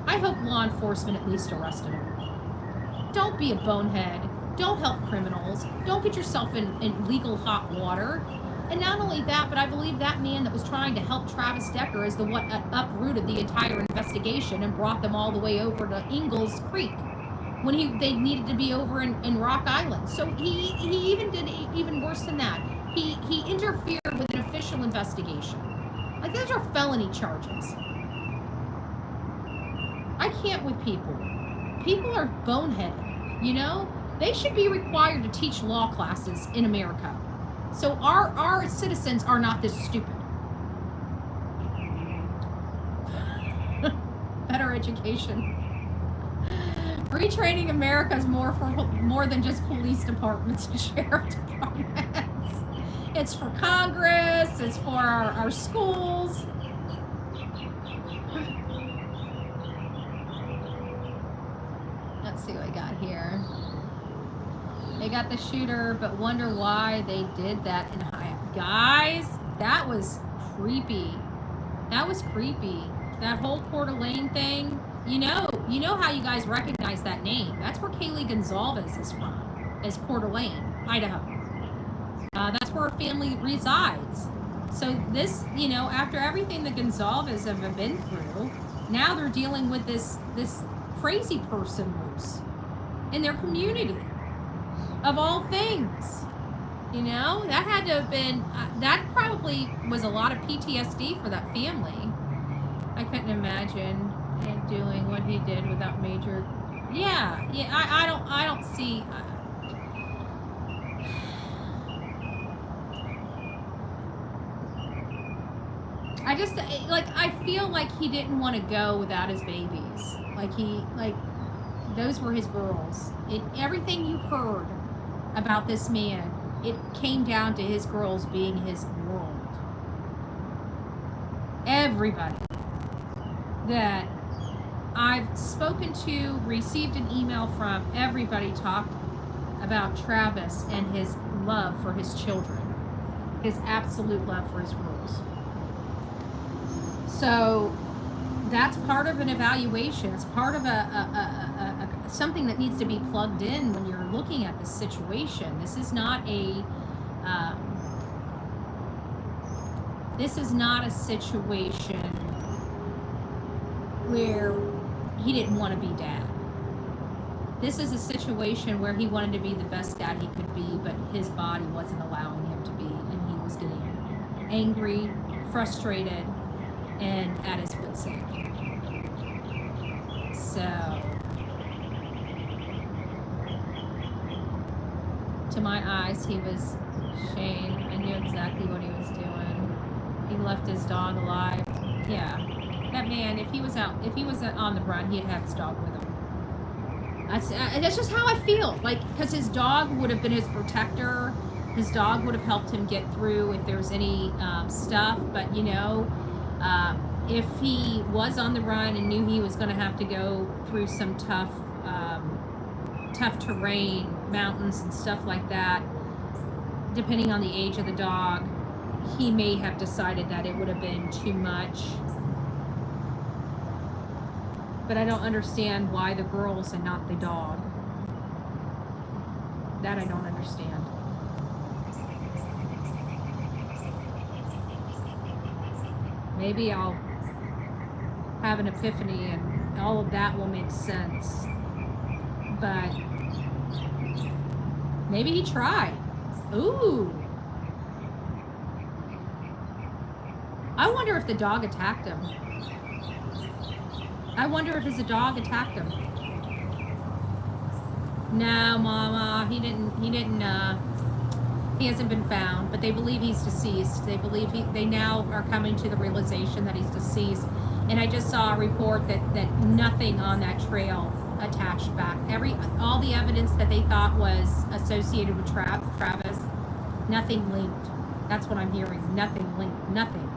I hope law enforcement at least arrested him. Don't be a bonehead. Don't help criminals. Don't get yourself in legal hot water. And not only that, but I believe that man that was trying to help Travis Decker is the one that uprooted the entire investigation and brought them all the way over to Ingalls Creek when they needed to be over in Rock Island. So he even did even worse than that. He interfered with an official investigation. Like, those are felony charges. I can't with people. People are boneheaded, you know? They should be required to teach law classes in America. So our citizens are not this stupid. Better education. Retraining America is more than just police departments and sheriff departments. It's for Congress. It's for our schools. Let's see what I got here. They got the shooter, but wonder why they did that in high. Guys, that was creepy. That was creepy. That whole Coeur d'Alene thing. You know how you guys recognize that name. That's where Kaylee Gonzalez is from, is Coeur d'Alene, Idaho. That's where her family resides. So this, you know, after everything the Gonzalez have been through, now they're dealing with this crazy person loose in their community, of all things. You know, that had to have been, that probably was a lot of PTSD for that family. I couldn't imagine doing what he did without major. Yeah. I don't see. I just, like, I feel like he didn't want to go without his babies. Like those were his girls. Everything you heard about this man, it came down to his girls being his world. Everybody that I've spoken to, received an email from, everybody talked about Travis and his love for his children, his absolute love for his girls. So that's part of an evaluation. It's part of something that needs to be plugged in when you're looking at this situation. This is not a situation where he didn't want to be dad. This is a situation where he wanted to be the best dad he could be, but his body wasn't allowing him to be, and he was getting angry, frustrated, and at his wit's end. So To my eyes, he was Shane. I knew exactly what he was doing. He left his dog alive. Yeah, that man, if he was on the run, he'd have his dog with him. That's just how I feel. Like, because his dog would have been his protector. His dog would have helped him get through if there was any stuff. But, you know, if he was on the run and knew he was going to have to go through some tough terrain, mountains and stuff like that, depending on the age of the dog, he may have decided that it would have been too much. But I don't understand why the girls and not the dog. That I don't understand. Maybe I'll have an epiphany and all of that will make sense. But maybe he tried. Ooh. I wonder if the dog attacked him. I wonder if his dog attacked him. No, Mama, he hasn't been found, but they believe he's deceased. They believe they now are coming to the realization that he's deceased. And I just saw a report that nothing on that trail attached back. All the evidence that they thought was associated with Travis, nothing linked. That's what I'm hearing. Nothing linked. Nothing.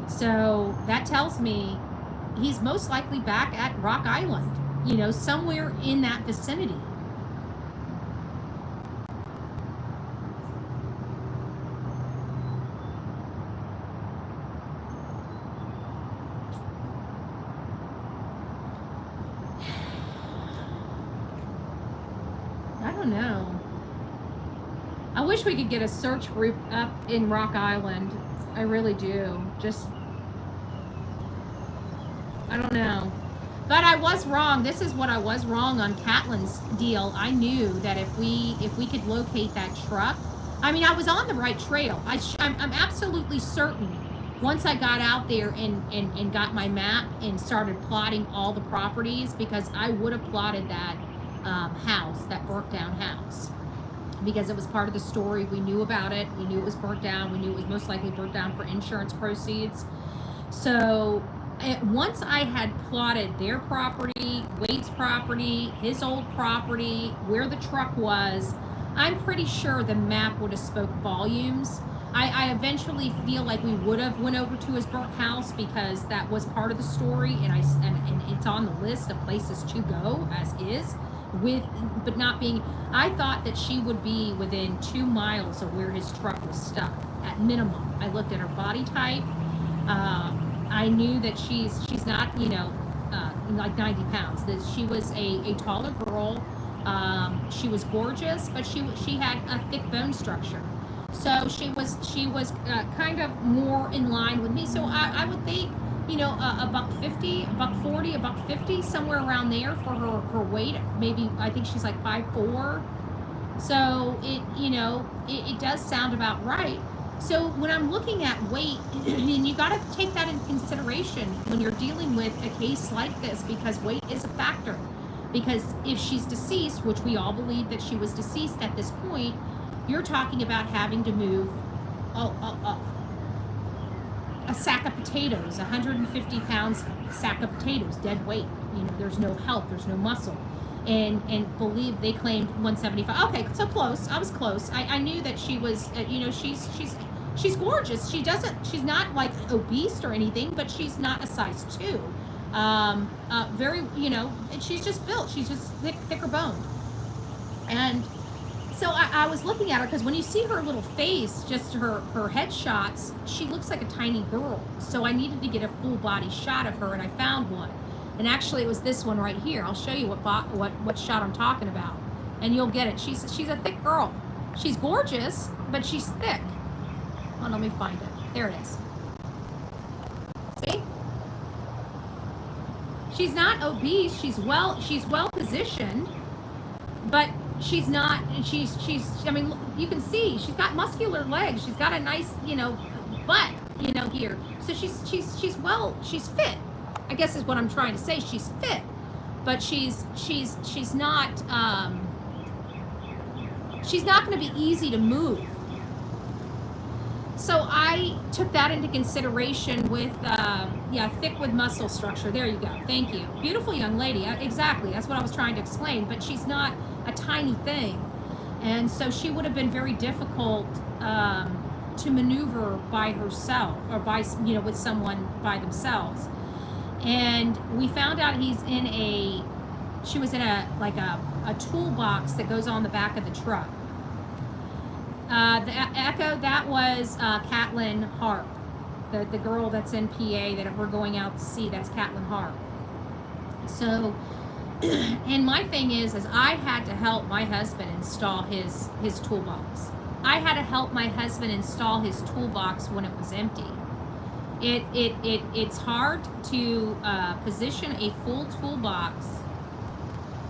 So that tells me he's most likely back at Rock Island, you know, somewhere in that vicinity. I don't know. I wish we could get a search group up in Rock Island. I really do. Just, I don't know. But I was wrong. This is what I was wrong on Catlin's deal. I knew that if we could locate that truck, I mean, I was on the right trail. I'm absolutely certain once I got out there and got my map and started plotting all the properties, because I would have plotted that house, that burnt down house, because it was part of the story. We knew about it. We knew it was burnt down. We knew it was most likely burnt down for insurance proceeds. So once I had plotted their property, Wade's property, his old property, where the truck was, I'm pretty sure the map would have spoke volumes. I eventually feel like we would have went over to his burnt house because that was part of the story, and it's on the list of places to go as is. But not being, I thought that she would be within 2 miles of where his truck was stuck at minimum. I looked at her body type. I knew that she's not, you know, like 90 pounds. That she was a taller girl. She was gorgeous, but she had a thick bone structure. So she was kind of more in line with me. So I would think, you know, a $150, $140, $150, somewhere around there for her weight. Maybe, I think she's like 5'4". So it does sound about right. So when I'm looking at weight, and you got to take that into consideration when you're dealing with a case like this, because weight is a factor. Because if she's deceased, which we all believe that she was deceased at this point, you're talking about having to move a sack of potatoes, 150 pounds sack of potatoes, dead weight. You know, there's no health, there's no muscle. And believe they claimed 175. Okay, so close. I was close. I knew that she was, she's gorgeous. She's not like obese or anything, but she's not a size 2. Very, and she's just built. She's just thicker boned. And so I was looking at her, because when you see her little face, just her headshots, she looks like a tiny girl. So I needed to get a full body shot of her, and I found one. And actually, it was this one right here. I'll show you what shot I'm talking about, and you'll get it. She's a thick girl. She's gorgeous, but she's thick. Hold on, let me find it. There it is. See? She's not obese. She's well positioned, but she's not. She's. I mean, you can see she's got muscular legs. She's got a nice, butt, here. So she's fit, I guess is what I'm trying to say. She's fit, but she's not she's not going to be easy to move. So I took that into consideration with, thick with muscle structure. There you go. Thank you. Beautiful young lady. Exactly. That's what I was trying to explain. But she's not a tiny thing. And so she would have been very difficult to maneuver by herself or by, with someone by themselves. And we found out she was in a toolbox that goes on the back of the truck. The Echo, that was Catlin Harp, the girl that's in PA that we're going out to see. That's Catlin Harp. So, and my thing is I had to help my husband install his toolbox. I had to help my husband install his toolbox when it was empty. It's hard to position a full toolbox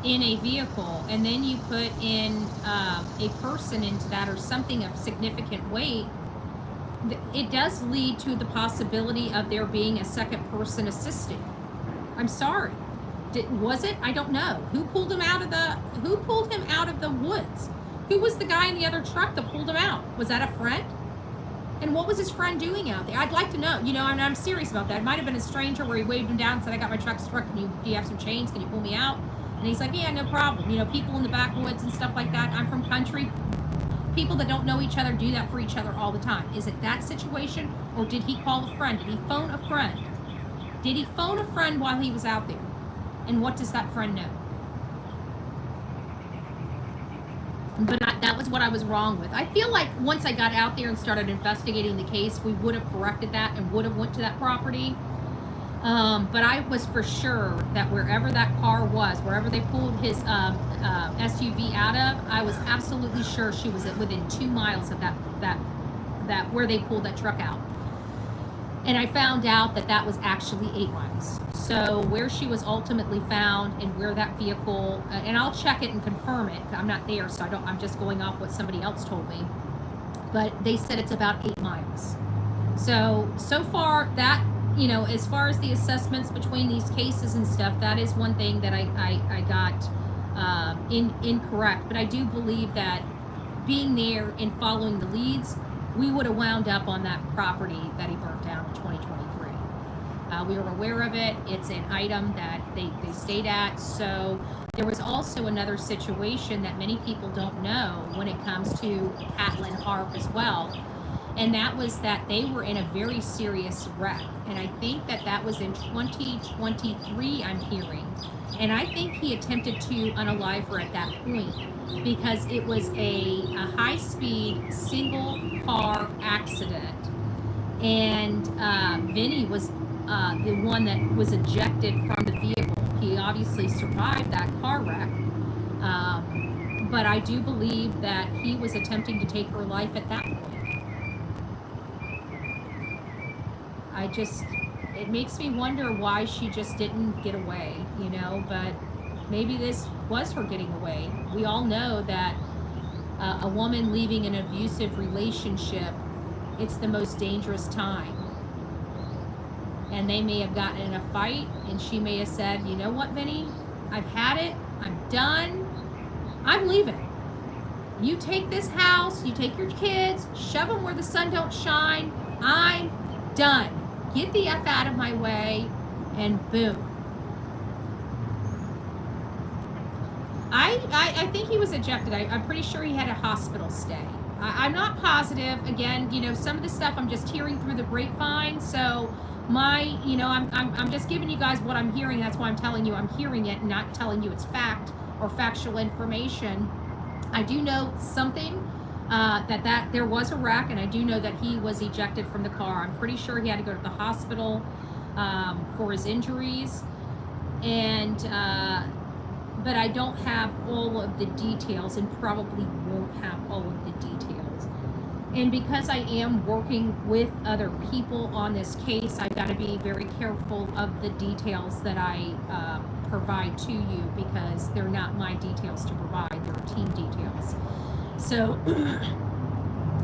in a vehicle, and then you put in a person into that or something of significant weight. It does lead to the possibility of there being a second person assisting. I'm sorry. Was it? I don't know. Who pulled him out of the woods? Who was the guy in the other truck that pulled him out? Was that a friend? And what was his friend doing out there? I'd like to know. I'm serious about that. It might have been a stranger where he waved him down and said, I got my truck struck. Do you have some chains? Can you pull me out? And he's like, yeah, no problem. People in the backwoods and stuff like that. I'm from country. People that don't know each other do that for each other all the time. Is it that situation? Or did he call a friend? Did he phone a friend? Did he phone a friend while he was out there? And what does that friend know? But that was what I was wrong with. I feel like once I got out there and started investigating the case, we would have corrected that and would have went to that property. But I was for sure that wherever that car was, wherever they pulled his SUV out of, I was absolutely sure she was within 2 miles of that where they pulled that truck out. And I found out that was actually 8 miles. So where she was ultimately found and where that vehicle, and I'll check it and confirm it. I'm not there, so I'm just going off what somebody else told me. But they said it's about 8 miles. So far that, as far as the assessments between these cases and stuff, that is one thing that I got incorrect. But I do believe that being there and following the leads, we would have wound up on that property that he burnt down in 2023. We were aware of it. It's an item that they stayed at. So there was also another situation that many people don't know when it comes to Catlin Harp as well. And that was that they were in a very serious wreck. And I think that was in 2023, I'm hearing. And I think he attempted to unalive her at that point because it was a high-speed, single-car accident. And Vinny was the one that was ejected from the vehicle. He obviously survived that car wreck. But I do believe that he was attempting to take her life at that point. It makes me wonder why she just didn't get away, but maybe this was her getting away. We all know that a woman leaving an abusive relationship, it's the most dangerous time. And they may have gotten in a fight and she may have said, you know what, Vinny, I've had it, I'm done, I'm leaving. You take this house, you take your kids, shove them where the sun don't shine, I'm done. Get the F out of my way, and boom. I think he was ejected. I'm pretty sure he had a hospital stay. I'm not positive. Again, some of the stuff I'm just hearing through the grapevine. So I'm just giving you guys what I'm hearing. That's why I'm telling you I'm hearing it and not telling you it's fact or factual information. I do know something. That there was a wreck, and I do know that he was ejected from the car. I'm pretty sure he had to go to the hospital for his injuries, and but I don't have all of the details, and probably won't have all of the details. And because I am working with other people on this case, I've got to be very careful of the details that I provide to you, because they're not my details to provide, they're team details. So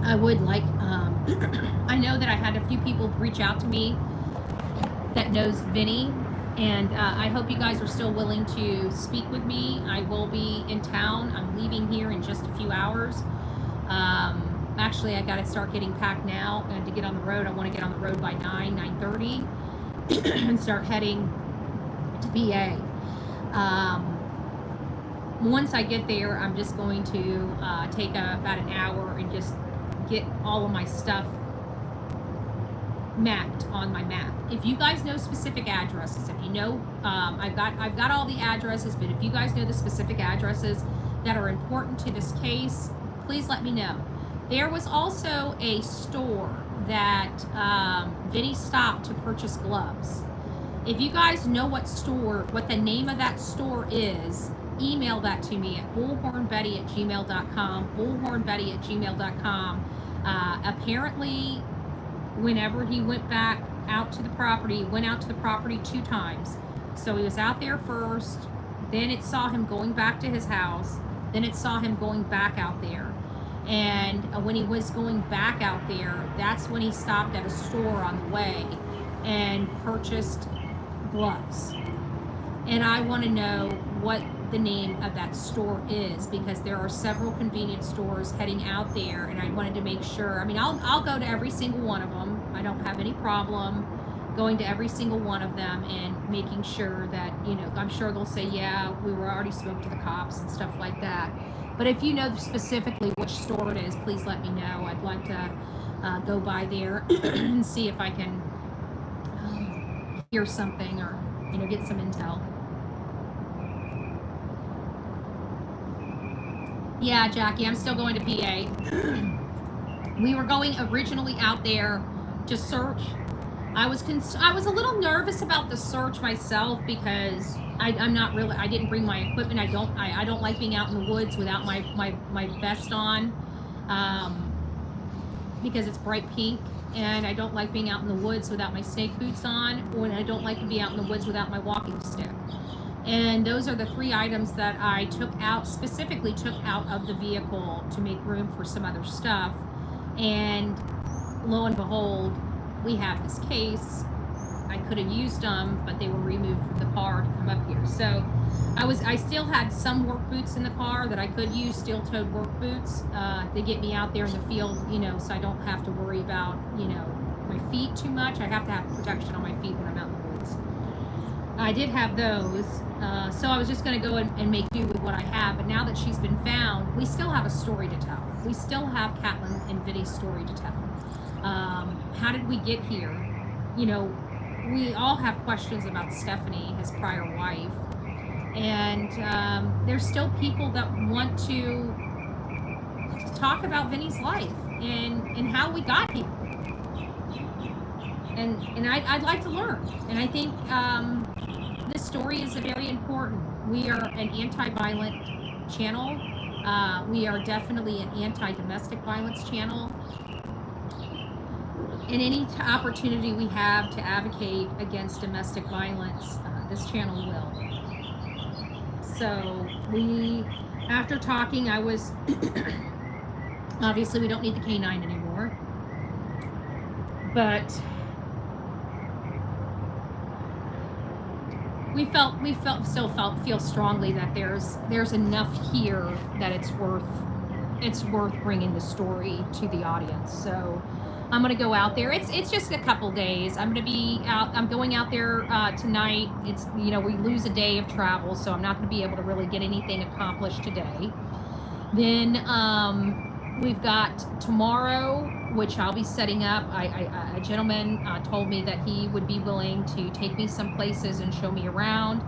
I would like, I know that I had a few people reach out to me that knows Vinny, And I hope you guys are still willing to speak with me. I will be in town. I'm leaving here in just a few hours. Actually, I got to start getting packed now, and to get on the road, I want to get on the road by 9:30, and start heading to PA. Once I get there, I'm just going to take about an hour and just get all of my stuff mapped on my map. If you guys know specific addresses, if you know, I've got all the addresses, but if you guys know the specific addresses that are important to this case, please let me know. There was also a store that Vinny stopped to purchase gloves. If you guys know what the name of that store is, email that to me at bullhornbetty@gmail.com, bullhornbetty@gmail.com. Apparently, whenever he went back out to the property, he went out to the property 2 times. So he was out there first, then it saw him going back to his house, then it saw him going back out there. And when he was going back out there, that's when he stopped at a store on the way and purchased gloves. And I want to know what the name of that store is, because there are several convenience stores heading out there, and I wanted to make sure. I mean, I'll go to every single one of them. I don't have any problem going to every single one of them and making sure that, you know, I'm sure they'll say, yeah, we were already spoke to the cops and stuff like that. But if you know specifically which store it is, please let me know. I'd like to go by there and see if I can hear something, or, you know, get some intel. Yeah, Jackie, I'm still going to PA. We were going originally out there to search. I was a little nervous about the search myself, because I didn't bring my equipment. I don't like being out in the woods without my vest on, because it's bright pink, and I don't like being out in the woods without my snake boots on, or I don't like to be out in the woods without my walking stick. And those are the 3 items that I specifically took out of the vehicle to make room for some other stuff. And lo and behold, we have this case. I could have used them, but they were removed from the car to come up here. So I still had some work boots in the car that I could use, steel-toed work boots, to get me out there in the field, you know, so I don't have to worry about, you know, my feet too much. I have to have protection on my feet when I'm out in the woods. I did have those, so I was just going to go and make do with what I have. But now that she's been found, we still have a story to tell. We still have Catlin and Vinny's story to tell. How did we get here? You know, we all have questions about Stephanie, his prior wife, and there's still people that want to talk about Vinny's life and how we got here. And I'd like to learn. And I think this story is very important. We are an anti-violent channel. We are definitely an anti-domestic violence channel. And any opportunity we have to advocate against domestic violence, this channel will. So after talking, I was, obviously we don't need the canine anymore, but feel strongly that there's enough here that it's worth bringing the story to the audience. So I'm gonna go out there. It's just a couple days. I'm going out there tonight. It's, you know, we lose a day of travel, so I'm not gonna be able to really get anything accomplished today. Then we've got tomorrow, which I'll be setting up. A gentleman told me that he would be willing to take me some places and show me around.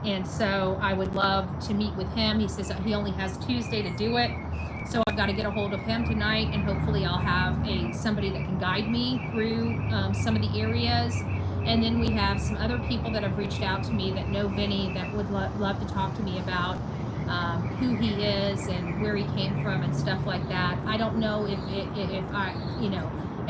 And so I would love to meet with him. He says that he only has Tuesday to do it. So I've got to get a hold of him tonight, and hopefully I'll have somebody that can guide me through some of the areas. And then we have some other people that have reached out to me that know Vinny that would love to talk to me about who he is and where he came from and stuff like that. I don't know if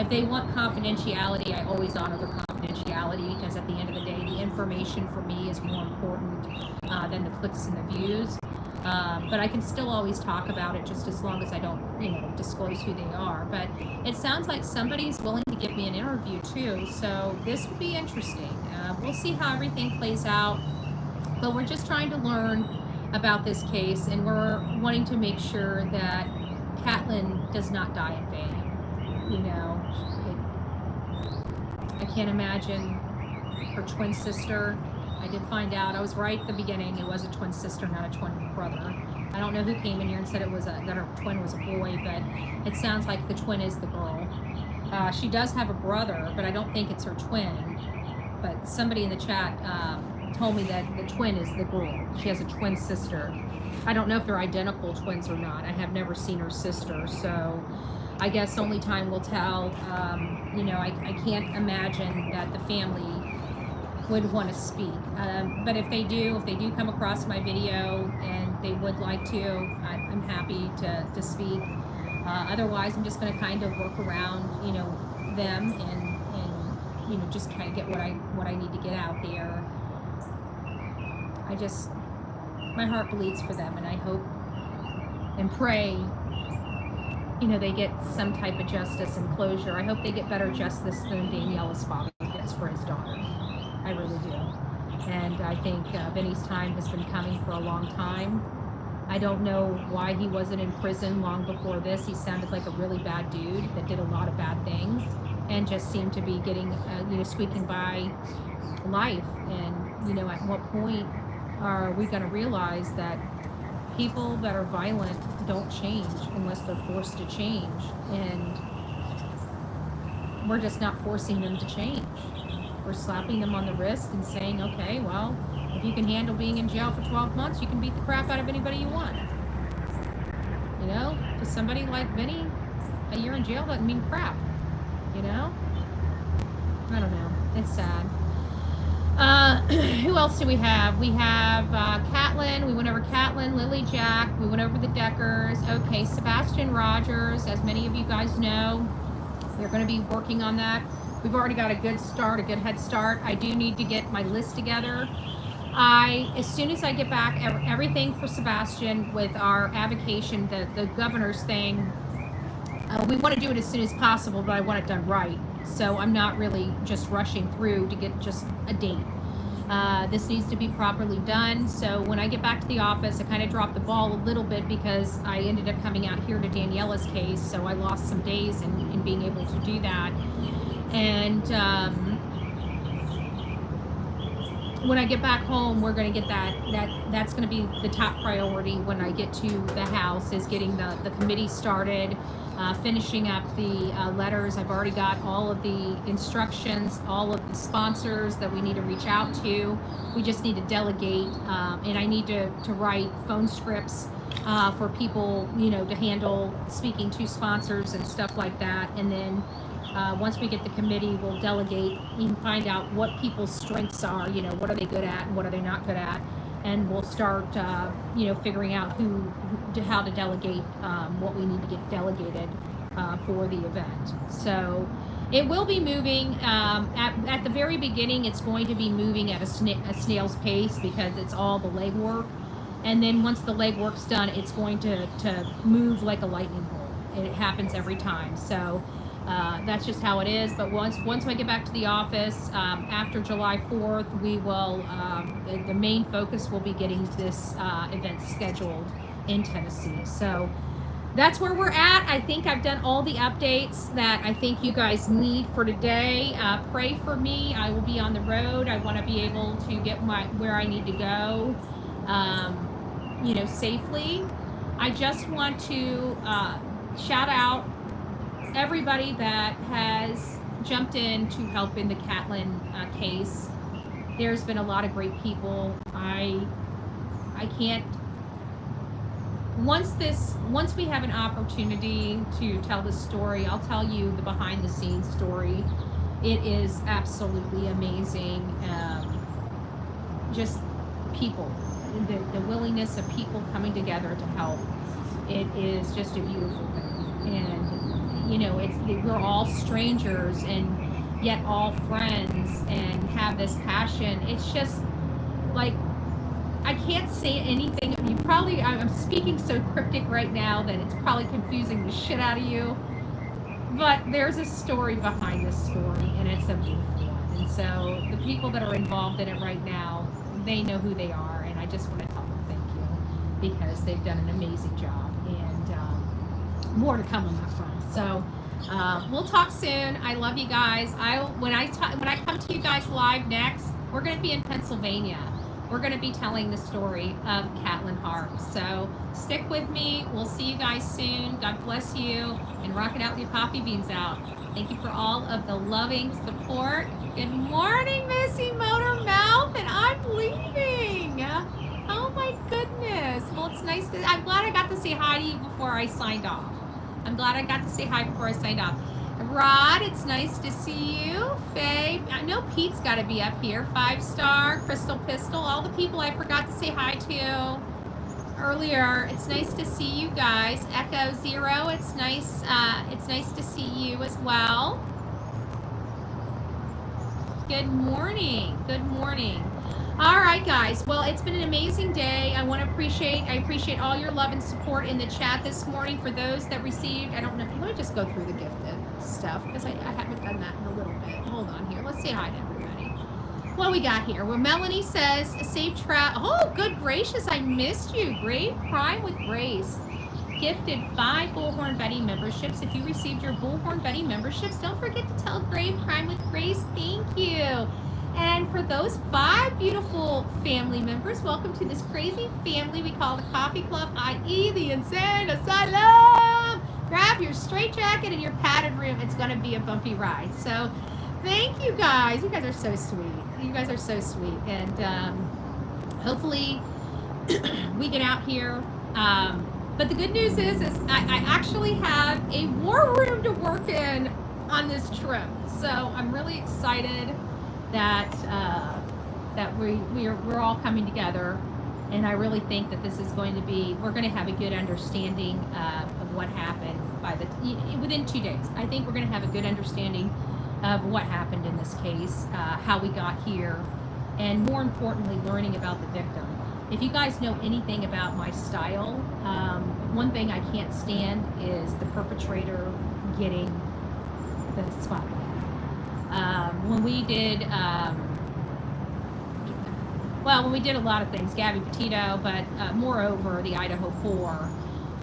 they want confidentiality, I always honor the confidentiality, because at the end of the day, the information for me is more important than the clicks and the views. But I can still always talk about it, just as long as I don't, disclose who they are. But it sounds like somebody's willing to give me an interview too, so this will be interesting. We'll see how everything plays out, but we're just trying to learn about this case, and we're wanting to make sure that Caitlin does not die in vain. I can't imagine her twin sister. I did find out, I was right at the beginning, it was a twin sister, not a twin brother. I don't know who came in here and said that her twin was a boy, but it sounds like the twin is the girl. She does have a brother, but I don't think it's her twin. But somebody in the chat told me that the twin is the girl. She has a twin sister. I don't know if they're identical twins or not. I have never seen her sister, so I guess only time will tell. I can't imagine that the family would want to speak. But if they do come across my video and they would like to, I'm happy to speak. Otherwise, I'm just going to kind of work around, them and just kind of get what I need to get out there. My heart bleeds for them, and I hope and pray, they get some type of justice and closure. I hope they get better justice than Daniela's father gets for his daughter. I really do. And I think Vinny's time has been coming for a long time. I don't know why he wasn't in prison long before this. He sounded like a really bad dude that did a lot of bad things and just seemed to be getting, squeaking by life. And, at what point are we going to realize that people that are violent don't change unless they're forced to change? And we're just not forcing them to change. We're slapping them on the wrist and saying, okay, well, if you can handle being in jail for 12 months, you can beat the crap out of anybody you want. To somebody like Vinny, a year in jail doesn't mean crap. I don't know. It's sad. Who else do we have? We have Caitlin. We went over Caitlin, Lilly, Jack. We went over the Deckers. Okay, Sebastian Rogers, as many of you guys know, we're going to be working on that. We've already got a good head start. I do need to get my list together. As soon as I get back, everything for Sebastian with our avocation, the governor's thing, we want to do it as soon as possible, but I want it done right. So I'm not really just rushing through to get just a date. This needs to be properly done. So when I get back to the office, I kind of dropped the ball a little bit because I ended up coming out here to Daniela's case. So I lost some days in being able to do that. And when I get back home, we're going to get that's going to be the top priority when I get to the house, is getting the committee started, finishing up the letters. I've already got all of the instructions, all of the sponsors that we need to reach out to. We just need to delegate, and I need to write phone scripts for people, to handle speaking to sponsors and stuff like that. And then once we get the committee, we'll delegate and find out what people's strengths are, what are they good at and what are they not good at. And we'll start, figuring out how to delegate what we need to get delegated for the event. So it will be moving. At the very beginning, it's going to be moving at a snail's pace because it's all the legwork. And then once the legwork's done, it's going to move like a lightning bolt. It happens every time. So that's just how it is. But once I get back to the office after July 4th, we will, the main focus will be getting this event scheduled in Tennessee. So that's where we're at. I think I've done all the updates that I think you guys need for today. Pray for me. I will be on the road. I want to be able to get where I need to go, safely. I just want to shout out everybody that has jumped in to help in the Caitlin case. There's been a lot of great people. I can't, once we have an opportunity to tell this story, I'll tell you the behind the scenes story. It is absolutely amazing. Just people, the willingness of people coming together to help. It is just a beautiful thing. And we're all strangers and yet all friends and have this passion. It's just like, I can't say anything. You probably, I'm speaking so cryptic right now that it's probably confusing the shit out of you. But there's a story behind this story, and it's a beautiful one. And so the people that are involved in it right now, they know who they are, and I just want to tell them thank you because they've done an amazing job, and more to come on that front. So we'll talk soon. I love you guys. When I come to you guys live next, we're going to be in Pennsylvania. We're going to be telling the story of Caitlin Harp. So stick with me. We'll see you guys soon. God bless you, and rock it out with your coffee beans out. Thank you for all of the loving support. Good morning, Missy Motor Mouth, and I'm leaving. Oh my goodness. Well, it's nice to, I'm glad I got to say hi to you before I signed off. I'm glad I got to say hi before I signed off. Rod, it's nice to see you. Faye, I know Pete's got to be up here. 5-star, Crystal Pistol, all the people I forgot to say hi to earlier. It's nice to see you guys. Echo Zero, it's nice to see you as well. Good morning. Good morning. All right, guys. Well, it's been an amazing day. I appreciate all your love and support in the chat this morning. For those that received, I don't know, let me just go through the gifted stuff because I haven't done that in a little bit. Hold on here. Let's say hi to everybody. What we got here? Well, Melanie says, safe travel. Oh, good gracious. I missed you. Great Prime with Grace. Gifted 5 Bullhorn Betty memberships. If you received your Bullhorn Betty memberships, don't forget to tell Great Prime with Grace, thank you. And for those 5 beautiful family members, welcome to this crazy family we call the Coffee Club, i.e. the Insane Asylum. Grab your straitjacket and your padded room. It's going to be a bumpy ride. So thank you guys. You guys are so sweet. You guys are so sweet. And hopefully we get out here. But the good news is I actually have a war room to work in on this trip. So I'm really excited that we're all coming together, and I really think that this is going to be, we're going to have a good understanding of what happened within 2 days. I think we're going to have a good understanding of what happened in this case, how we got here, and more importantly, learning about the victim. If you guys know anything about my style, one thing I can't stand is the perpetrator getting the spotlight. When we did, when we did a lot of things, Gabby Petito, but moreover, the Idaho 4,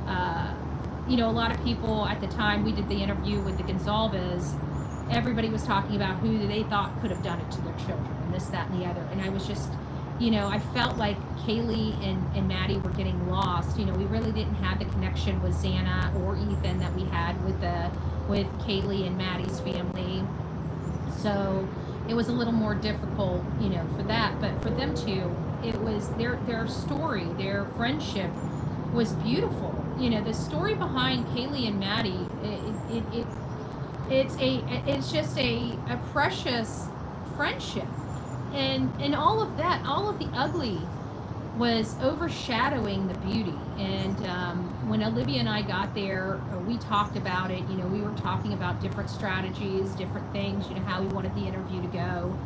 a lot of people at the time we did the interview with the Gonzalez, everybody was talking about who they thought could have done it to their children, and this, that, and the other. And I was just, I felt like Kaylee and Maddie were getting lost. We really didn't have the connection with Xana or Ethan that we had with Kaylee and Maddie's family. So it was a little more difficult, for that. But for them two, it was their story, their friendship was beautiful. The story behind Kaylee and Maddie, it's just a precious friendship. And all of that, all of the ugly was overshadowing the beauty. And when Olivia and I got there, we talked about it. We were talking about different strategies, different things, how we wanted the interview to go.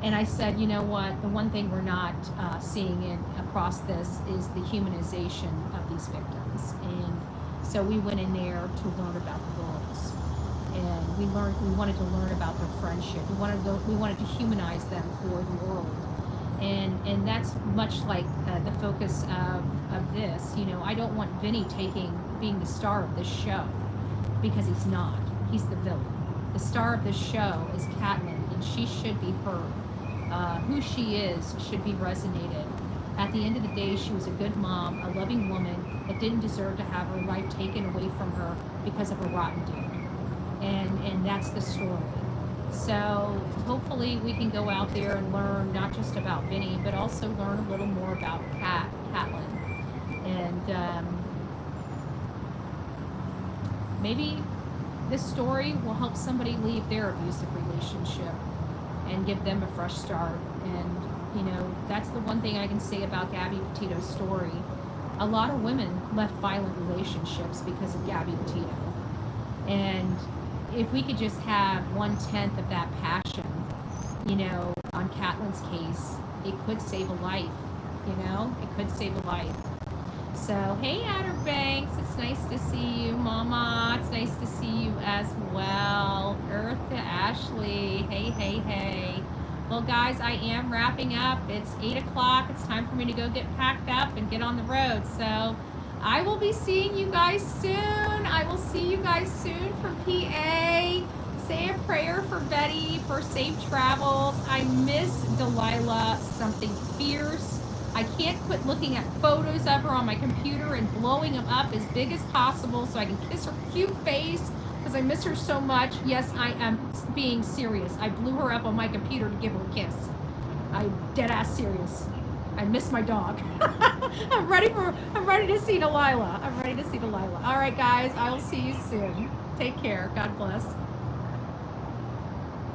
And I said, you know what, the one thing we're not seeing across this is the humanization of these victims. And so we went in there to learn about the girls. And we wanted to learn about their friendship. We wanted to humanize them for the world. And that's much like the focus of this. I don't want Vinny being the star of this show, because he's not. He's the villain. The star of this show is Caitlin, and she should be heard. Who she is should be resonated. At the end of the day, she was a good mom, a loving woman that didn't deserve to have her life taken away from her because of a rotten dude. And that's the story. So hopefully we can go out there and learn not just about Vinny, but also learn a little more about Caitlin. And maybe this story will help somebody leave their abusive relationship and give them a fresh start. And, that's the one thing I can say about Gabby Petito's story. A lot of women left violent relationships because of Gabby Petito. And if we could just have 1/10 of that passion, on Caitlin's case, it could save a life. you know? It could save a life. So, hey, Outer Banks, it's nice to see you. Mama, it's nice to see you as well. Earth to Ashley, hey, hey, hey. Well, guys, I am wrapping up. It's 8 o'clock. It's time for me to go get packed up and get on the road. So, I will be seeing you guys soon. I will see you guys soon from PA. Say a prayer for Betty for safe travels. I miss Delilah something fierce. I can't quit looking at photos of her on my computer and blowing them up as big as possible so I can kiss her cute face because I miss her so much. Yes, I am being serious. I blew her up on my computer to give her a kiss. I'm dead ass serious. I miss my dog. I'm ready to see Delilah. I'm ready to see Delilah. All right, guys, I will see you soon. Take care. God bless.